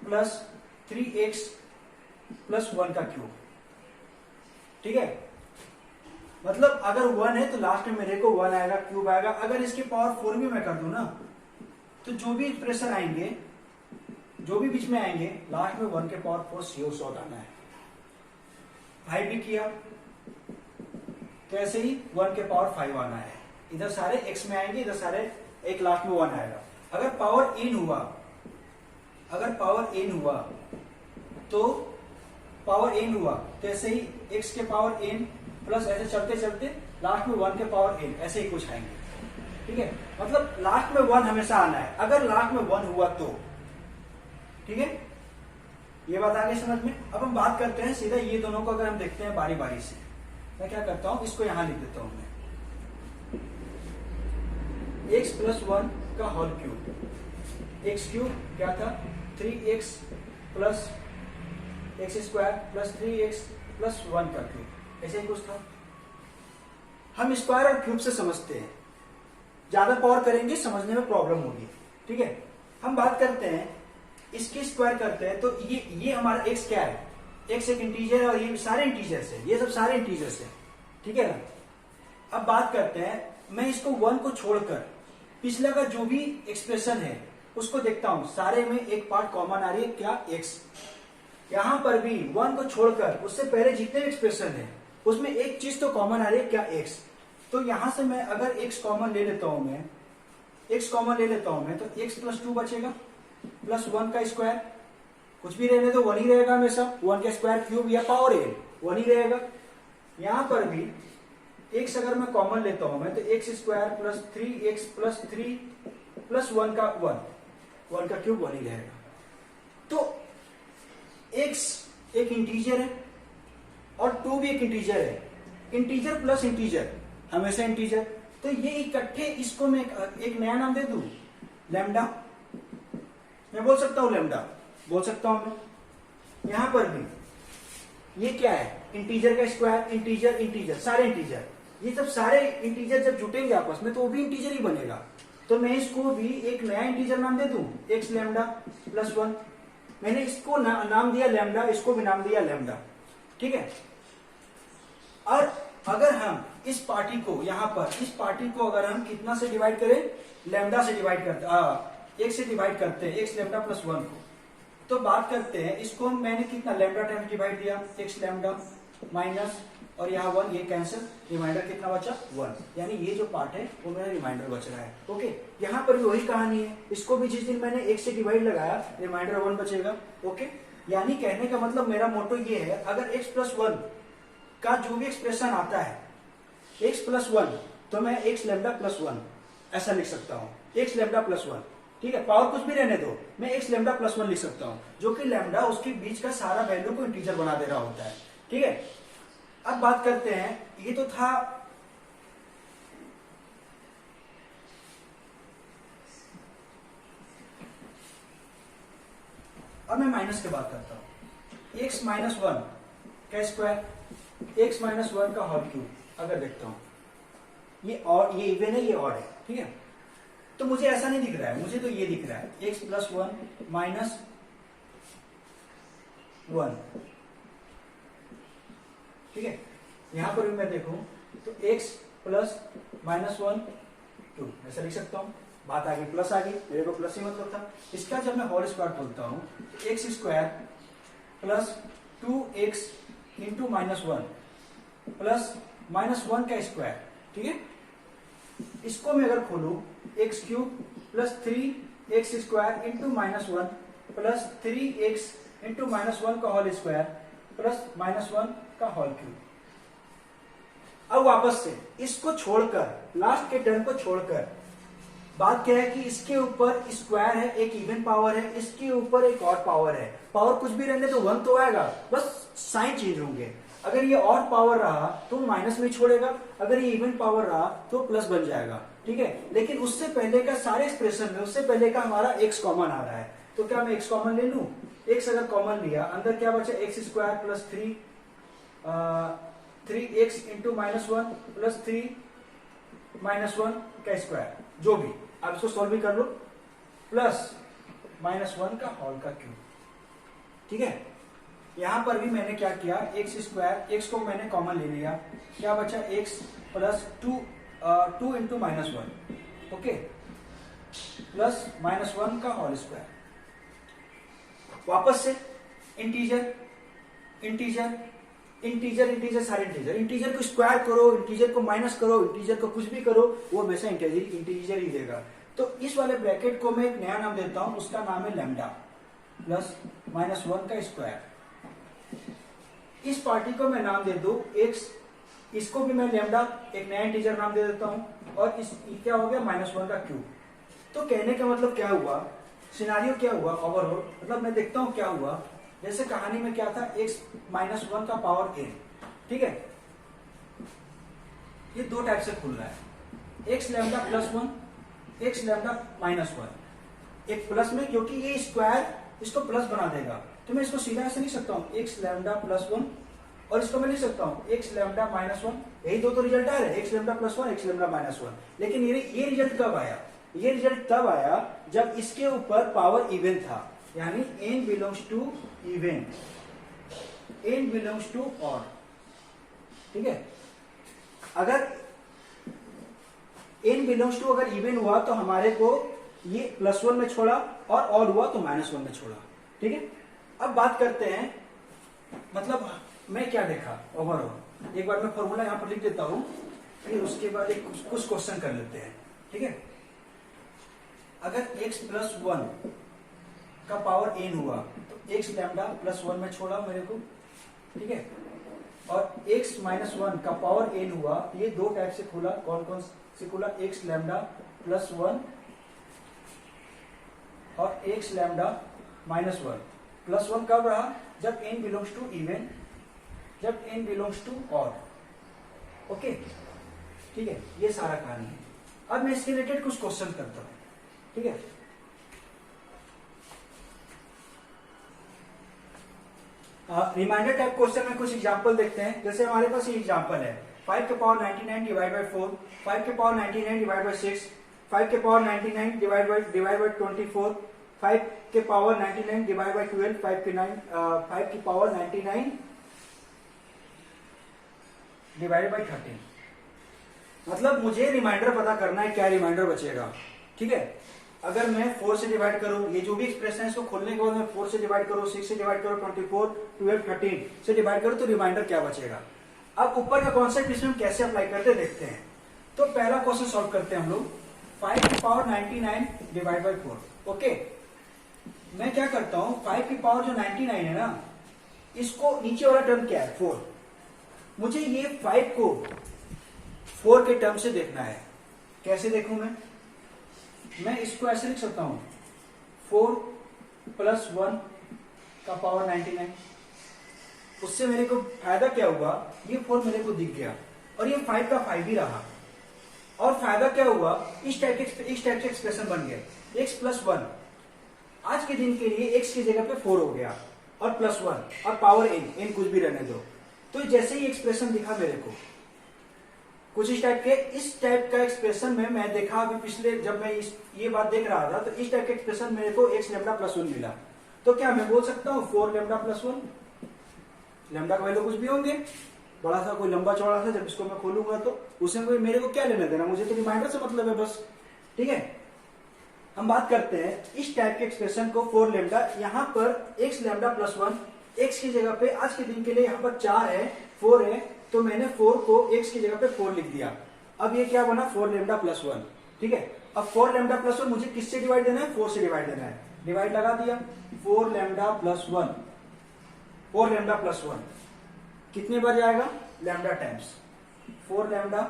plus 3x plus 1 का क्यूब। ठीक है, मतलब अगर 1 है तो लास्ट में मेरे को 1 आएगा, क्यूब आएगा। अगर इसके पावर 4 भी मैं कर दूं ना, तो जो भी एक्सप्रेशन आएंगे, जो भी बीच में आएंगे, लास्ट में 1 के पावर 4 सीओ शॉर्ट आना है। 5 भी किया तो ऐसे ही 1 के पावर 5 आना है। इधर सारे x में आएंगे, इधर सारे एक लास्ट में 1 आएगा। अगर पावर n हुआ, अगर पावर n हुआ तो ऐसे ही x के पावर n प्लस ऐसे चलते चलते लास्ट में 1 के पावर n, ऐसे ही कुछ आएंगे। ठीक है, मतलब लास्ट में 1 हमेशा आना है, अगर लास्ट में 1 हुआ तो। ठीक है, ये बात आ गई समझ में। अब हम बात करते हैं सीधा ये दोनों को, अगर हम देखते हैं बारी बारी से। मैं क्या करता हूं, इसको यहां लिख देता हूं मैं, x प्लस 1 का होल क्यूब। एक्स क्यूब क्या था? 3x plus x square plus 3x plus 1 का क्यूब, ऐसे ही कुछ था। हम स्क्वायर और क्यूब से समझते हैं, ज्यादा पावर करेंगे समझने में प्रॉब्लम होगी। ठीक है, हम बात करते हैं इसकी स्क्वायर करते हैं, तो ये हमारा x क्या है? x एक इंटीजर है, और ये सारे इंटीजर्स है, ये सब सारे इंटीजर्स है। ठीक है ना। अब बात करते हैं, मैं इसको 1 को छोड़कर पिछला का जो भी एक्सप्रेशन है उसको देखता हूं, सारे में एक पार्ट कॉमन आ रही है, क्या? x। यहां पर भी 1 को छोड़कर उससे पहले जितने एक्सप्रेशन है उसमें एक चीज तो कॉमन आ रही है, क्या? x। तो यहां से मैं अगर x कॉमन ले लेता हूं, तो x प्लस 2 बचेगा प्लस 1 का स्क्वायर, कुछ भी रहने तो 1 ही रहेगा हमेशा। 1 का स्क्वायर क्यूब या पावर n 1 ही रहेगा। यहां पर भी x अगर मैं कॉमन लेता हूं मैं, तो x square plus 3x plus 3 plus 1 का 1 का क्यूब 1 ही रहेगा। तो x एक इंटीजर है और 2 भी एक इंटीजर है। इंटीजर प्लस इंटीजर हमेशा इंटीजर, तो ये इकट्ठे इसको मैं एक नया नाम दे दूं, लैम्डा। मैं बोल सकता हूं लैम्डा, बोल सकता हूं मैं। यहां पर भी ये क्या है, इंटीजर का स्क्वायर, इंटीजर इंटीजर सारे इंटीजर, ये जब सारे इंटीजर जब जुटेंगे आपस में तो वो भी इंटीजर ही बनेगा। तो मैं इसको भी एक नया इंटीजर नाम दे दूं, एक्स लैम्डा प्लस 1। मैंने इसको नाम दिया लैम्डा, इसको भी नाम दिया लैम्डा, ठीक है। और अगर हम इस पार्टी को यहां पर, इस पार्टी को अगर हम कितना से डिवाइड करें, लैम्डा से डिवाइड करते, एक से डिवाइड करते हैं, एक्स लैम्डा प्लस 1 को, तो बात करते हैं इसको मैंने कितना लैम्डा टाइम्स डिवाइड दिया, एक्स लैम्डा माइनस, और यहाँ 1 ये कैंसिल, रिमाइंडर कितना बचा 1, यानी ये जो पार्ट है वो मेरा रिमाइंडर बच रहा है। ओके, यहाँ पर भी वही कहानी है, इसको भी जिस दिन मैंने 1 से डिवाइड लगाया रिमाइंडर 1 बचेगा। ओके, यानी कहने का मतलब मेरा मोटो ये है, अगर x प्लस 1 का जो भी एक्सप्रेशन आता है x प्लस 1, तो मैं x लैम्डा प्लस 1 ऐसा लिख सकता हूँ, x लैम्डा प्लस 1, ठीक है। पावर कुछ भी रहने दो, मैं x लैम्डा प्लस 1 लिख सकता हूँ, जो कि लैम्डा उसके बीच का सारा वैल्यू को इंटीजर बना दे रहा होता है, ठीक है। अब बात करते हैं, ये तो था अब मैं माइनस की बात करता हूं, x माइनस 1 का स्क्वायर, x माइनस 1 का होल क्यूब अगर देखता हूं, ये और ये इवन है, ये और है, ठीक है। तो मुझे ऐसा नहीं दिख रहा है, मुझे तो ये दिख रहा है x प्लस 1 माइनस 1, ठीक है। यहां पर भी मैं देखूं तो x प्लस माइनस 1 2 ऐसा लिख सकता हूं, बात आ गई, प्लस आ गई, मेरे को प्लस ही मतलब था। इसका जब मैं होल स्क्वायर बोलता हूं तो x square plus 2x into minus 1 plus minus 1 का स्क्वायर, ठीक है। इसको मैं अगर खोलूं, x cube plus 3x square into minus 1 plus 3x into minus 1 का होल स्क्वायर प्लस माइनस 1 का होल क्यूब। अब वापस से इसको छोड़कर, लास्ट के टर्म को छोड़कर, बात क्या है कि इसके ऊपर स्क्वायर है, एक इवन पावर है, इसके ऊपर एक और पावर है। पावर कुछ भी रहने तो 1 तो आएगा, बस साइन चेंज होंगे। अगर ये और पावर रहा तो माइनस में छोड़ेगा, अगर ये इवन पावर रहा तो प्लस बन जाएगा, ठीक है। लेकिन उससे पहले का सारे एक्सप्रेशन में उससे पहले का हमारा x कॉमन आ रहा है, तो क्या मैं x कॉमन ले लूं? x अगर कॉमन लिया, अंदर क्या बचा, x square plus 3x into minus 1 plus 3 minus 1 का स्क्वायर, जो भी आप इसको सॉल्व भी कर लो, प्लस माइनस 1 का होल का क्यूब, ठीक है। यहां पर भी मैंने क्या किया, एक्स स्क्वायर, एक्स को मैंने कॉमन ले लिया, क्या बचा x plus 2 into minus 1, okay, plus minus 1 का होल स्क्वायर। वापस से इंटीजर इंटीजर इंटीजर इंटीजर सारे इंटीजर, इंटीजर को स्क्वायर करो, इंटीजर को माइनस करो, इंटीजर को कुछ भी करो, वो हमेशा इंटीजर ही देगा। तो इस वाले ब्रैकेट को मैं एक नया नाम देता हूं, उसका नाम है लैम्डा प्लस माइनस 1 का स्क्वायर। इस पार्टी को मैं नाम दे दूं x, इसको भी मैं लैम्डा एक नया इंटीजर नाम दे देता हूं, और इस क्या हो गया माइनस 1 का क्यूब। तो कहने का मतलब क्या हुआ, सिनारियो क्या हुआ ओवरऑल, मतलब मैं देखता हूं क्या हुआ। जैसे कहानी में क्या था, x माइनस 1 का पावर n, ठीक है। ये दो टाइप से खुल रहा है, x lambda plus 1, x lambda minus 1। एक प्लस में, क्योंकि ये स्क्वायर इसको प्लस बना देगा, तो मैं इसको सीधा ऐसे लिख सकता हूँ, x लैम्डा प्लस 1, और इसको मैं लिख सकता हूँ x लैम्डा माइनस 1। यही दो तो रिजल्ट आ रहे हैं, x lambda plus 1, x lambda minus 1। लेकिन ये रिजल्ट कब आया, ये रिजल्ट तब आया जब इसके ऊपर पावर इवन था, यानी n belongs to even, n belongs to odd, ठीक है। अगर n बिलोंग्स टू अगर इवन हुआ तो हमारे को ये प्लस 1 में छोड़ा, और ऑड हुआ तो माइनस 1 में छोड़ा, ठीक है। अब बात करते हैं, मतलब मैं क्या देखा ओवरऑल, एक बार मैं फॉर्मूला यहां पर लिख देता हूं, फिर उसके बाद कुछ क्वेश्चन कर लेते हैं, ठीक है। अगर x प्लस 1 का पावर n हुआ तो x लैम्डा प्लस 1 में छोड़ा मेरे को, ठीक है। और x माइनस 1 का पावर n हुआ, ये दो टाइप से खुला, कौन कौन से खुला, x लैम्डा प्लस 1 और x लैम्डा माइनस 1। प्लस 1 कब रहा, जब n बिलोंग्स टू इवन, जब n belongs to odd, okay, ठीक है, ये सारा कहानी है। अब मैं इसके रिलेटेड कुछ क्वेश्चन करता हूं, ठीक है। रिमाइंडर टाइप क्वेश्चन में कुछ एग्जांपल देखते हैं। जैसे हमारे पास ये एग्जांपल है 5 के पावर 99 डिवाइड बाय 4, 5 के पावर 99 डिवाइड बाय 6, 5 के पावर 99 डिवाइड बाय 24, 5 के पावर 99 डिवाइड बाय 12, 5 की पावर 99 डिवाइड बाय 13। मतलब मुझे रिमाइंडर पता करना है, क्या रिमाइंडर बचेगा, ठीक है। अगर मैं 4 से डिवाइड करूं, ये जो भी एक्सप्रेशन है इसको खोलने के बाद मैं 4 से डिवाइड करूं, 6 से डिवाइड करूं, 24, 12, 13 से डिवाइड करूं, तो रिमाइंडर क्या बचेगा। अब ऊपर का कॉन्सेप्ट इसमें हम कैसे अप्लाई करते देखते हैं। तो पहला क्वेश्चन सॉल्व करते हैं हम लोग, 5 की पावर 99 डिवाइड बाय 4। ओके, मैं क्या करता हूं, 5 की पावर जो 99 है ना, इसको नीचे वाला टर्म क्या है 4, मुझे ये 5 को 4 के टर्म से देखना है। कैसे देखूं मैं इसको ऐसे लिख सकता हूं 4 + 1 का पावर 99। उससे मेरे को फायदा क्या हुआ, ये 4 मेरे को दिख गया और ये 5 का 5 ही रहा। और फायदा क्या हुआ, इस टाइप के एक्सप्रेशन बन गए। x + 1 आज के दिन के लिए x की जगह पे 4 हो गया और +1 और पावर n कुछ भी रहने दो। तो जैसे ही एक्सप्रेशन दिखा मेरे को कुछ इस टाइप का एक्सप्रेशन में मैं देखा अभी पिछले, जब मैं ये बात देख रहा था, तो इस टाइप के एक्सप्रेशन मेरे को x लैम्डा + 1 मिला। तो क्या मैं बोल सकता हूं 4 लैम्डा + 1, लैम्डा का वैल्यू कुछ भी होंगे, बड़ा सा कोई लंबा चौड़ा सा, जब इसको मैं खोलूंगा तो उसमें कोई मेरे को क्या लेना देना, मुझे तो रिमाइंडर से मतलब है बस, ठीक है। हम बात करते हैं इस टाइप के एक्सप्रेशन को 4 लैम्डा, यहाँ पर x लैम्डा + 1, x की जगह पे आज के दिन के लिए यहाँ पर 4 है 4 है, तो मैंने 4 को x की जगह पे 4 लिख दिया। अब ये क्या बना 4 लैम्डा + 1, ठीक है। अब 4 लैम्डा + 1 मुझे किससे डिवाइड देना है, 4 से डिवाइड देना है। डिवाइड लगा दिया, 4 लैम्डा + 1, 4 लैम्डा + 1 कितने बार जाएगा, lambda times 4 lambda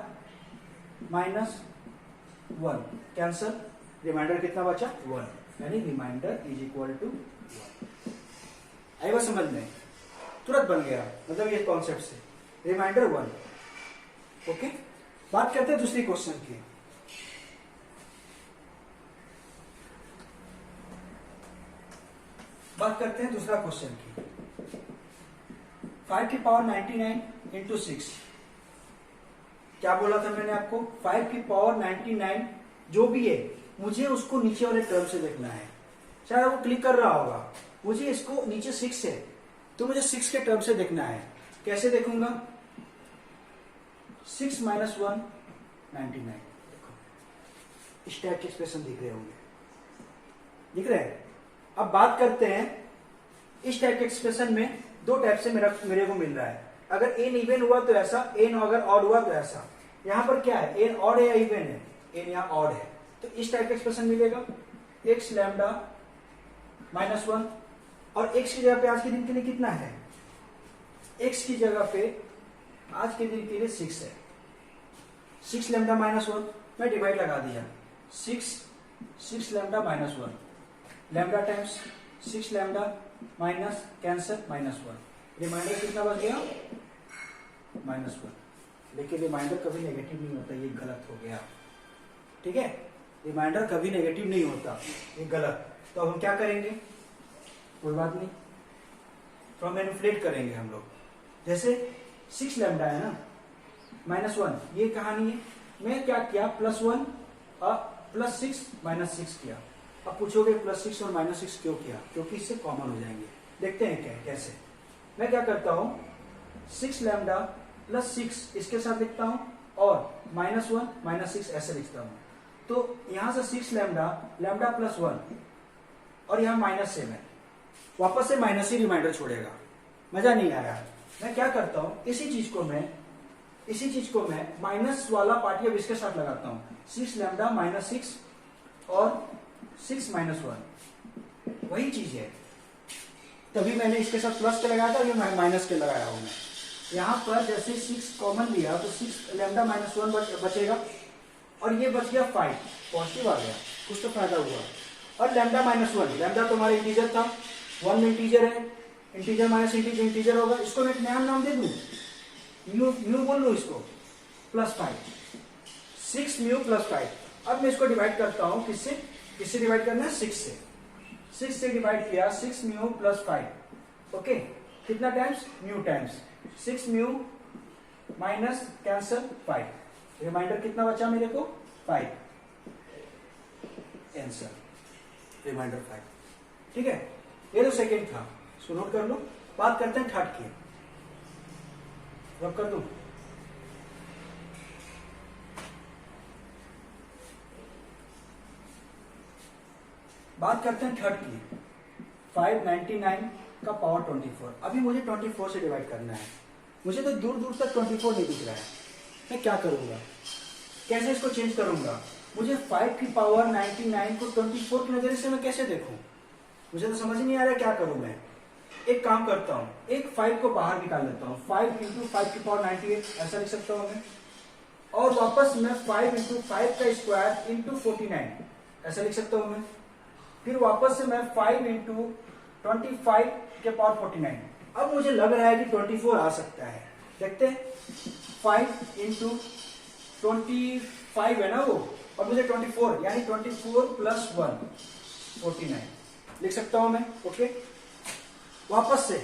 -1 cancel, remainder कितना बचा 1, यानी रिमाइंडर इज इक्वल टू 1। आई बात समझ में, तुरंत बन गया, मतलब ये कॉन्सेप्ट से रिमाइंडर 1। ओके, बात करते हैं दूसरी क्वेश्चन की। बात करते हैं दूसरा क्वेश्चन की। 5 की पावर 99 इंटू 6, क्या बोला था मैंने आपको, 5 की पावर 99 जो भी है मुझे उसको नीचे वाले टर्म से देखना है। शायद वो क्लिक कर रहा होगा, मुझे इसको नीचे 6 है तो मुझे 6 के टर्म से देखना है। कैसे देखूंगा, 6 - 1 99। देखो इस टाइप के एक्सप्रेशन दिख रहे होंगे, दिख रहे हैं। अब बात करते हैं इस टाइप के एक्सप्रेशन में दो टाइप से मेरे को मिल रहा है। अगर n इवन हुआ तो ऐसा, n अगर ऑड हुआ तो ऐसा। यहां पर क्या है, n ऑड है या इवन है, n यहाँ ऑड है, तो इस टाइप का एक्सप्रेशन मिलेगा x लैम्डा -1 और x की जगह पे आज के दिन के लिए कितना है, x की जगह पे आज के दिन के लिए 6 है। 6 लैम्डा -1 मैं डिवाइड लगा दिया, 6 lambda -1 lambda times 6 lambda minus cancel -1, remainder कितना बच गया -1। लेकिन रिमाइंडर कभी नेगेटिव नहीं होता, ये गलत हो गया, ठीक है। रिमाइंडर कभी नेगेटिव नहीं होता, ये गलत। तो अब हम क्या करेंगे, कोई बात नहीं, थोड़ा मैनिपुलेट करेंगे हम लोग। जैसे 6 लैम्डा है ना -1, ये कहानी है। मैं क्या किया, +1 और +6 -6 किया। अब पूछोगे +6 और -6 क्यों किया, क्योंकि इससे कॉमन हो जाएंगे। देखते हैं क्या कैसे। मैं क्या करता हूं, 6 लैम्डा +6 इसके साथ लिखता हूं और -1 -6 ऐसे लिखता हूं। तो यहां से 6 लैम्डा +1 और यहां -7 है, वापस से माइनस ही रिमाइंडर छोड़ेगा, मजा नहीं आया। मैं क्या करता हूं, इसी चीज को मैं माइनस वाला पार्ट अब इसके साथ लगाता हूं, 6 लैम्डा -6 और 6 - 1 वही चीज है। तभी मैंने इसके साथ प्लस के लगाया था, ये माइनस के लगाया हूं मैं। यहां पर जैसे 6 कॉमन लिया तो 6 लैम्डा -1 बचेगा और ये बच गया 5, पॉजिटिव आ गया, कुछ तो फायदा हुआ। और लैम्डा -1, लैम्डा तो हमारा इंटीजर था, 1 में इंटीजर है, इंटीजर माइनस इंटीजर होगा, इसको मैं एक नया नाम दे दूं, न्यू बोल लू इसको, +5। 6 म्यू प्लस 5। अब मैं इसको डिवाइड करता हूं किससे, किससे डिवाइड करना है, 6 से। 6 से डिवाइड किया, 6 म्यू प्लस 5। ओके, कितना times, mu times 6 mu minus cancel 5, remainder कितना बचा मेरे को, 5, आंसर रिमाइंडर 5। ठीक है, ये तो सेकेंड था, इसको नोट कर लो। बात करते हैं थर्ड की, रब कर दूं। बात करते हैं थर्ड की, 599 का पावर 24। अभी मुझे 24 से डिवाइड करना है, मुझे तो दूर दूर तक 24 नहीं दिख रहा है। मैं क्या करूंगा, कैसे इसको चेंज करूंगा, मुझे 5 की पावर 99 को 24 के नजरिए से मैं कैसे देखूं, मुझे तो समझ नहीं आ रहा क्या करूं मैं। एक काम करता हूं, एक 5 को बाहर निकाल लेता हूं, 5 इंटू 5 की पावर 98 ऐसा लिख सकता हूं मैं, और वापस मैं 5 इंटू 5 का स्क्वायर इंटू 49 ऐसा लिख सकता हूं मैं। फिर वापस से मैं 5 इंटू 25 के पावर 49। अब मुझे लग रहा है कि 24 आ सकता है, देखते हैं। 5 इंटू 25 है ना वो, और मुझे 24 यानी 24 प्लस 1 49 लिख सकता हूं मैं। ओके, वापस से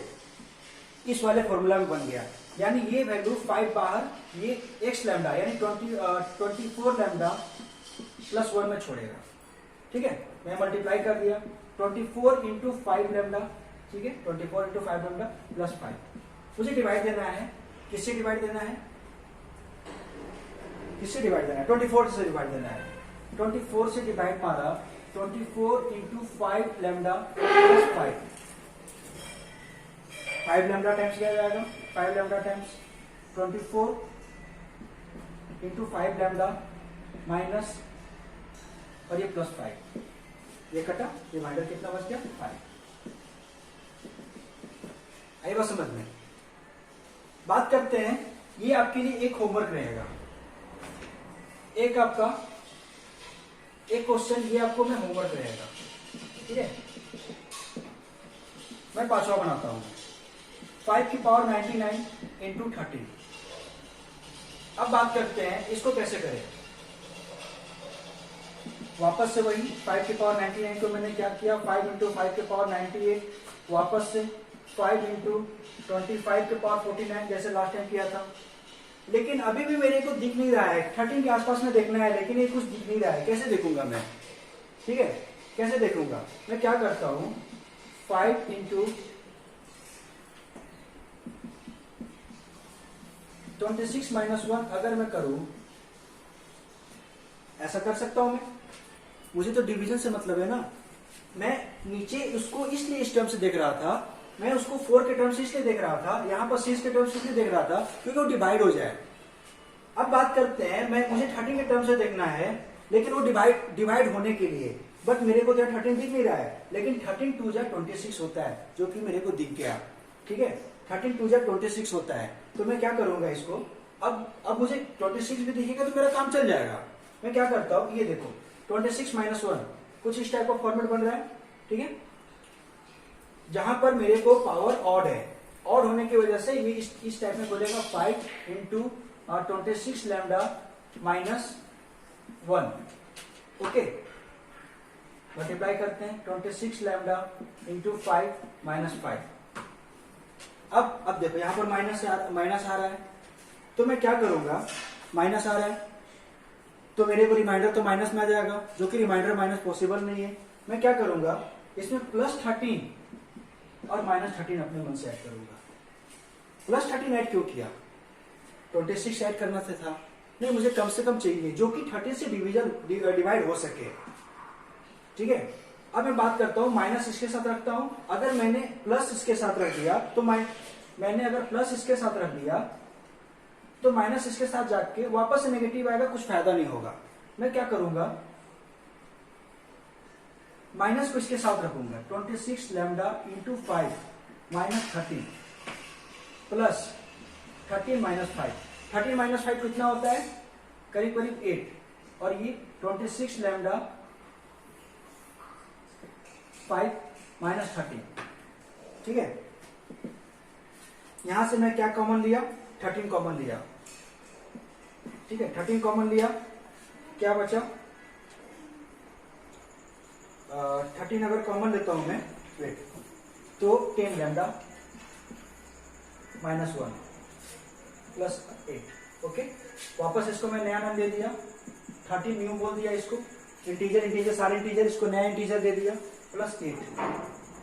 इस वाले फॉर्मूला में बन गया, यानी ये वैल्यू 5 बाहर, ये x लैम्डा यानी 24 लैम्डा प्लस 1 में छोड़ेगा। ठीक है, मैं मल्टीप्लाई कर दिया, 24 इंटू 5 लैम्डा, ठीक है, 24 इंटू 5 लैम्डा प्लस 5। मुझे डिवाइड देना है, किससे डिवाइड देना है, किससे डिवाइड देना है, 24 से डिवाइड देना है। 24 से डिवाइड मारा, 24 into 5 lambda plus 5 lambda times क्या जाएगा, 5 lambda times 24 into 5 lambda minus, और ये प्लस 5, ये कटा, रिमाइंडर कितना बच गया, 5। आई बात समझ में। बात करते हैं, ये आपके लिए एक होमवर्क रहेगा, एक आपका एक क्वेश्चन, ये आपको मैं होमवर्क रहेगा। ठीक है, मैं पांचवा बनाता हूं, 5 की पावर 99 इंटू 30। अब बात करते हैं इसको कैसे करें। वापस से वही 5 की पावर 99 को मैंने क्या किया, 5 इंटू 5 के पावर 98, वापस से 5 इंटू 25 के पावर 49 जैसे लास्ट टाइम किया था। लेकिन अभी भी मेरे को दिख नहीं रहा है, 13 के आसपास में देखना है, लेकिन ये कुछ दिख नहीं रहा है, कैसे देखूंगा मैं। ठीक है, कैसे देखूंगा, मैं क्या करता हूं, 5 इंटू 26 माइनस 1 अगर मैं करूं, ऐसा कर सकता हूं मैं, मुझे तो डिवीजन से मतलब है ना। मैं नीचे उसको इसलिए इस टर्म से देख रहा था, मैं उसको 4 के टर्म से इसलिए देख रहा था, यहां पर 6 के टर्म से इसलिए देख रहा था क्योंकि वो डिवाइड हो जाए। अब बात करते हैं, मुझे 13 के टर्म से देखना है, लेकिन वो डिवाइड होने के लिए, बट मेरे को तो 13 दिख नहीं रहा है, लेकिन 13 2 जा 26 होता है, जो कि मेरे को दिख गया। ठीक है, 13 2 जा 26 होता है, तो मैं क्या करूंगा इसको, अब मुझे 26 भी दिखेगा तो मेरा काम चल जाएगा। मैं क्या करता हूं, ये देखो 26 माइनस 1 कुछ इस टाइप का फॉर्मेट बन रहा है। ठीक है, जहां पर मेरे को पावर ऑड है, ऑड होने की वजह से ये इस टाइप में बोलेगा 5 into 26 lambda minus 1। Okay, multiply करते हैं, 26 लैम्डा इंटू 5 माइनस 5। अब देखो यहां पर माइनस आ रहा है, तो मैं क्या करूंगा, माइनस आ रहा है तो मेरे को रिमाइंडर तो माइनस में आ जाएगा, जो कि रिमाइंडर माइनस पॉसिबल नहीं है। मैं क्या करूंगा, इसमें प्लस 13 और माइनस 13 अपने मन से ऐड करूंगा। प्लस 13 ऐड क्यों किया, 26 ऐड करना से था, नहीं मुझे कम से कम चाहिए जो कि 13 से डिवाइड हो सके। ठीक है, अब मैं बात करता हूं, माइनस इसके साथ रखता हूं, अगर मैंने प्लस इसके साथ रख दिया तो मैंने अगर प्लस इसके साथ रख दिया तो माइनस इसके साथ जाके वापस से नेगेटिव आएगा, कुछ फायदा नहीं होगा। मैं क्या करूंगा, माइनस को इसके साथ रखूंगा, 26 lambda into 5 minus 13 plus 13 minus 5। 13 minus 5 कितना होता है, करीब करीब 8, और ये 26 लैम्डा 5 माइनस 13। ठीक है, यहां से मैं क्या कॉमन लिया, 13 कॉमन लिया। ठीक है, 13 कॉमन लिया, क्या बचा 13 अगर कॉमन लेता हूं मैं, वेट, तो 10 लैम्डा -1 प्लस 8। ओके, वापस इसको मैं नया नाम दे दिया, 13 न्यू बोल दिया इसको, इंटीजर सारे इंटीजर, इसको नया इंटीजर दे दिया प्लस 8।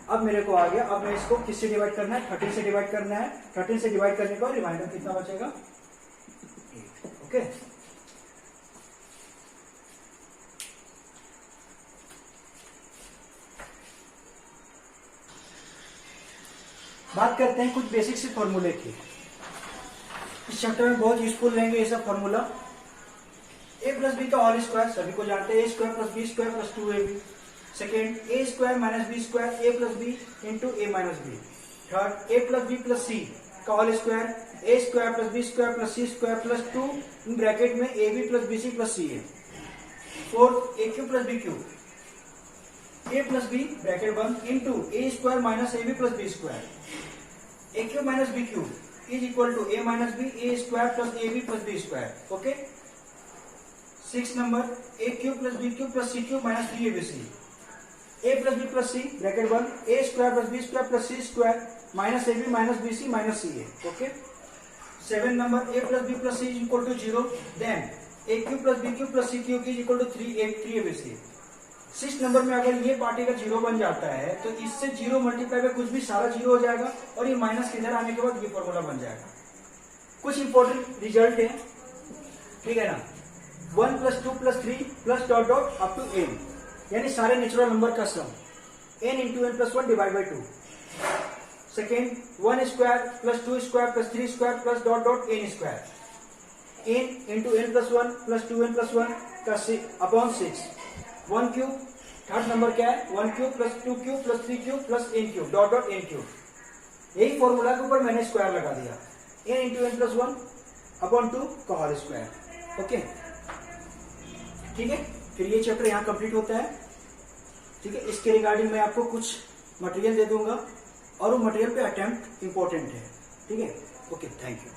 अब मेरे को आ गया, अब मैं इसको किससे डिवाइड करना है, 13 से डिवाइड करना है। 13 से डिवाइड करने का रिमाइंडर कितना बचेगा 8। ओके, बात करते हैं कुछ बेसिक से फॉर्मूले की। इस चैप्टर में बहुत यूजफुल रहेंगे ये सब फॉर्मूला। a प्लस बी का होल स्क्वायर सभी को जानते हैं, a square plus B square plus 2ab। Second, a square minus B square, a plus B into a minus B. Third, a plus B plus C का whole square, a square plus B square plus C square plus 2 in bracket में ab plus B C plus C है। Fourth, a cube plus B cube, a plus B bracket बंद into a square minus ab plus B square, a cube minus B cube is equal to a minus B a square plus ab plus B square. Okay, 6 number, a cube plus B cube plus C cube minus 3abc, a plus B plus C bracket बंद, a square plus B square plus C square minus ab minus bc minus C है। Okay, 7 number, a plus B plus C is equal to 0, then a cube plus B cube plus C cube is equal to 3abc। 6 number में अगर ये party का 0 बन जाता है तो इससे 0 मल्टीप्लाई में कुछ भी सारा 0 हो जाएगा और ये माइनस के इधर आने के बाद ये फॉर्मूला बन जाएगा। कुछ इंपॉर्टेंट रिजल्ट है, ठीक है ना, 1 plus 2 plus 3 plus dot dot up to n, यानी सारे नेचुरल नंबर का sum n into n plus 1 divide by 2। Second, 1 square plus 2 square plus 3 square plus dot dot n square, n into n plus 1 plus 2n plus 1 का upon 6। 1 cube, third number क्या है, 1 cube plus 2 cube plus 3 cube plus n cube dot dot n cube. यही formula के ऊपर मैंने square लगा दिया, n into n plus 1 upon 2 का होल स्क्वायर। ओके, ठीक है, फिर ये चैप्टर यहाँ कंप्लीट होता है। ठीक है, इसके रिगार्डिंग मैं आपको कुछ मटेरियल दे दूंगा और वो मटेरियल पे अटेम्प्ट इंपॉर्टेंट है। ठीक है, ओके, थैंक यू।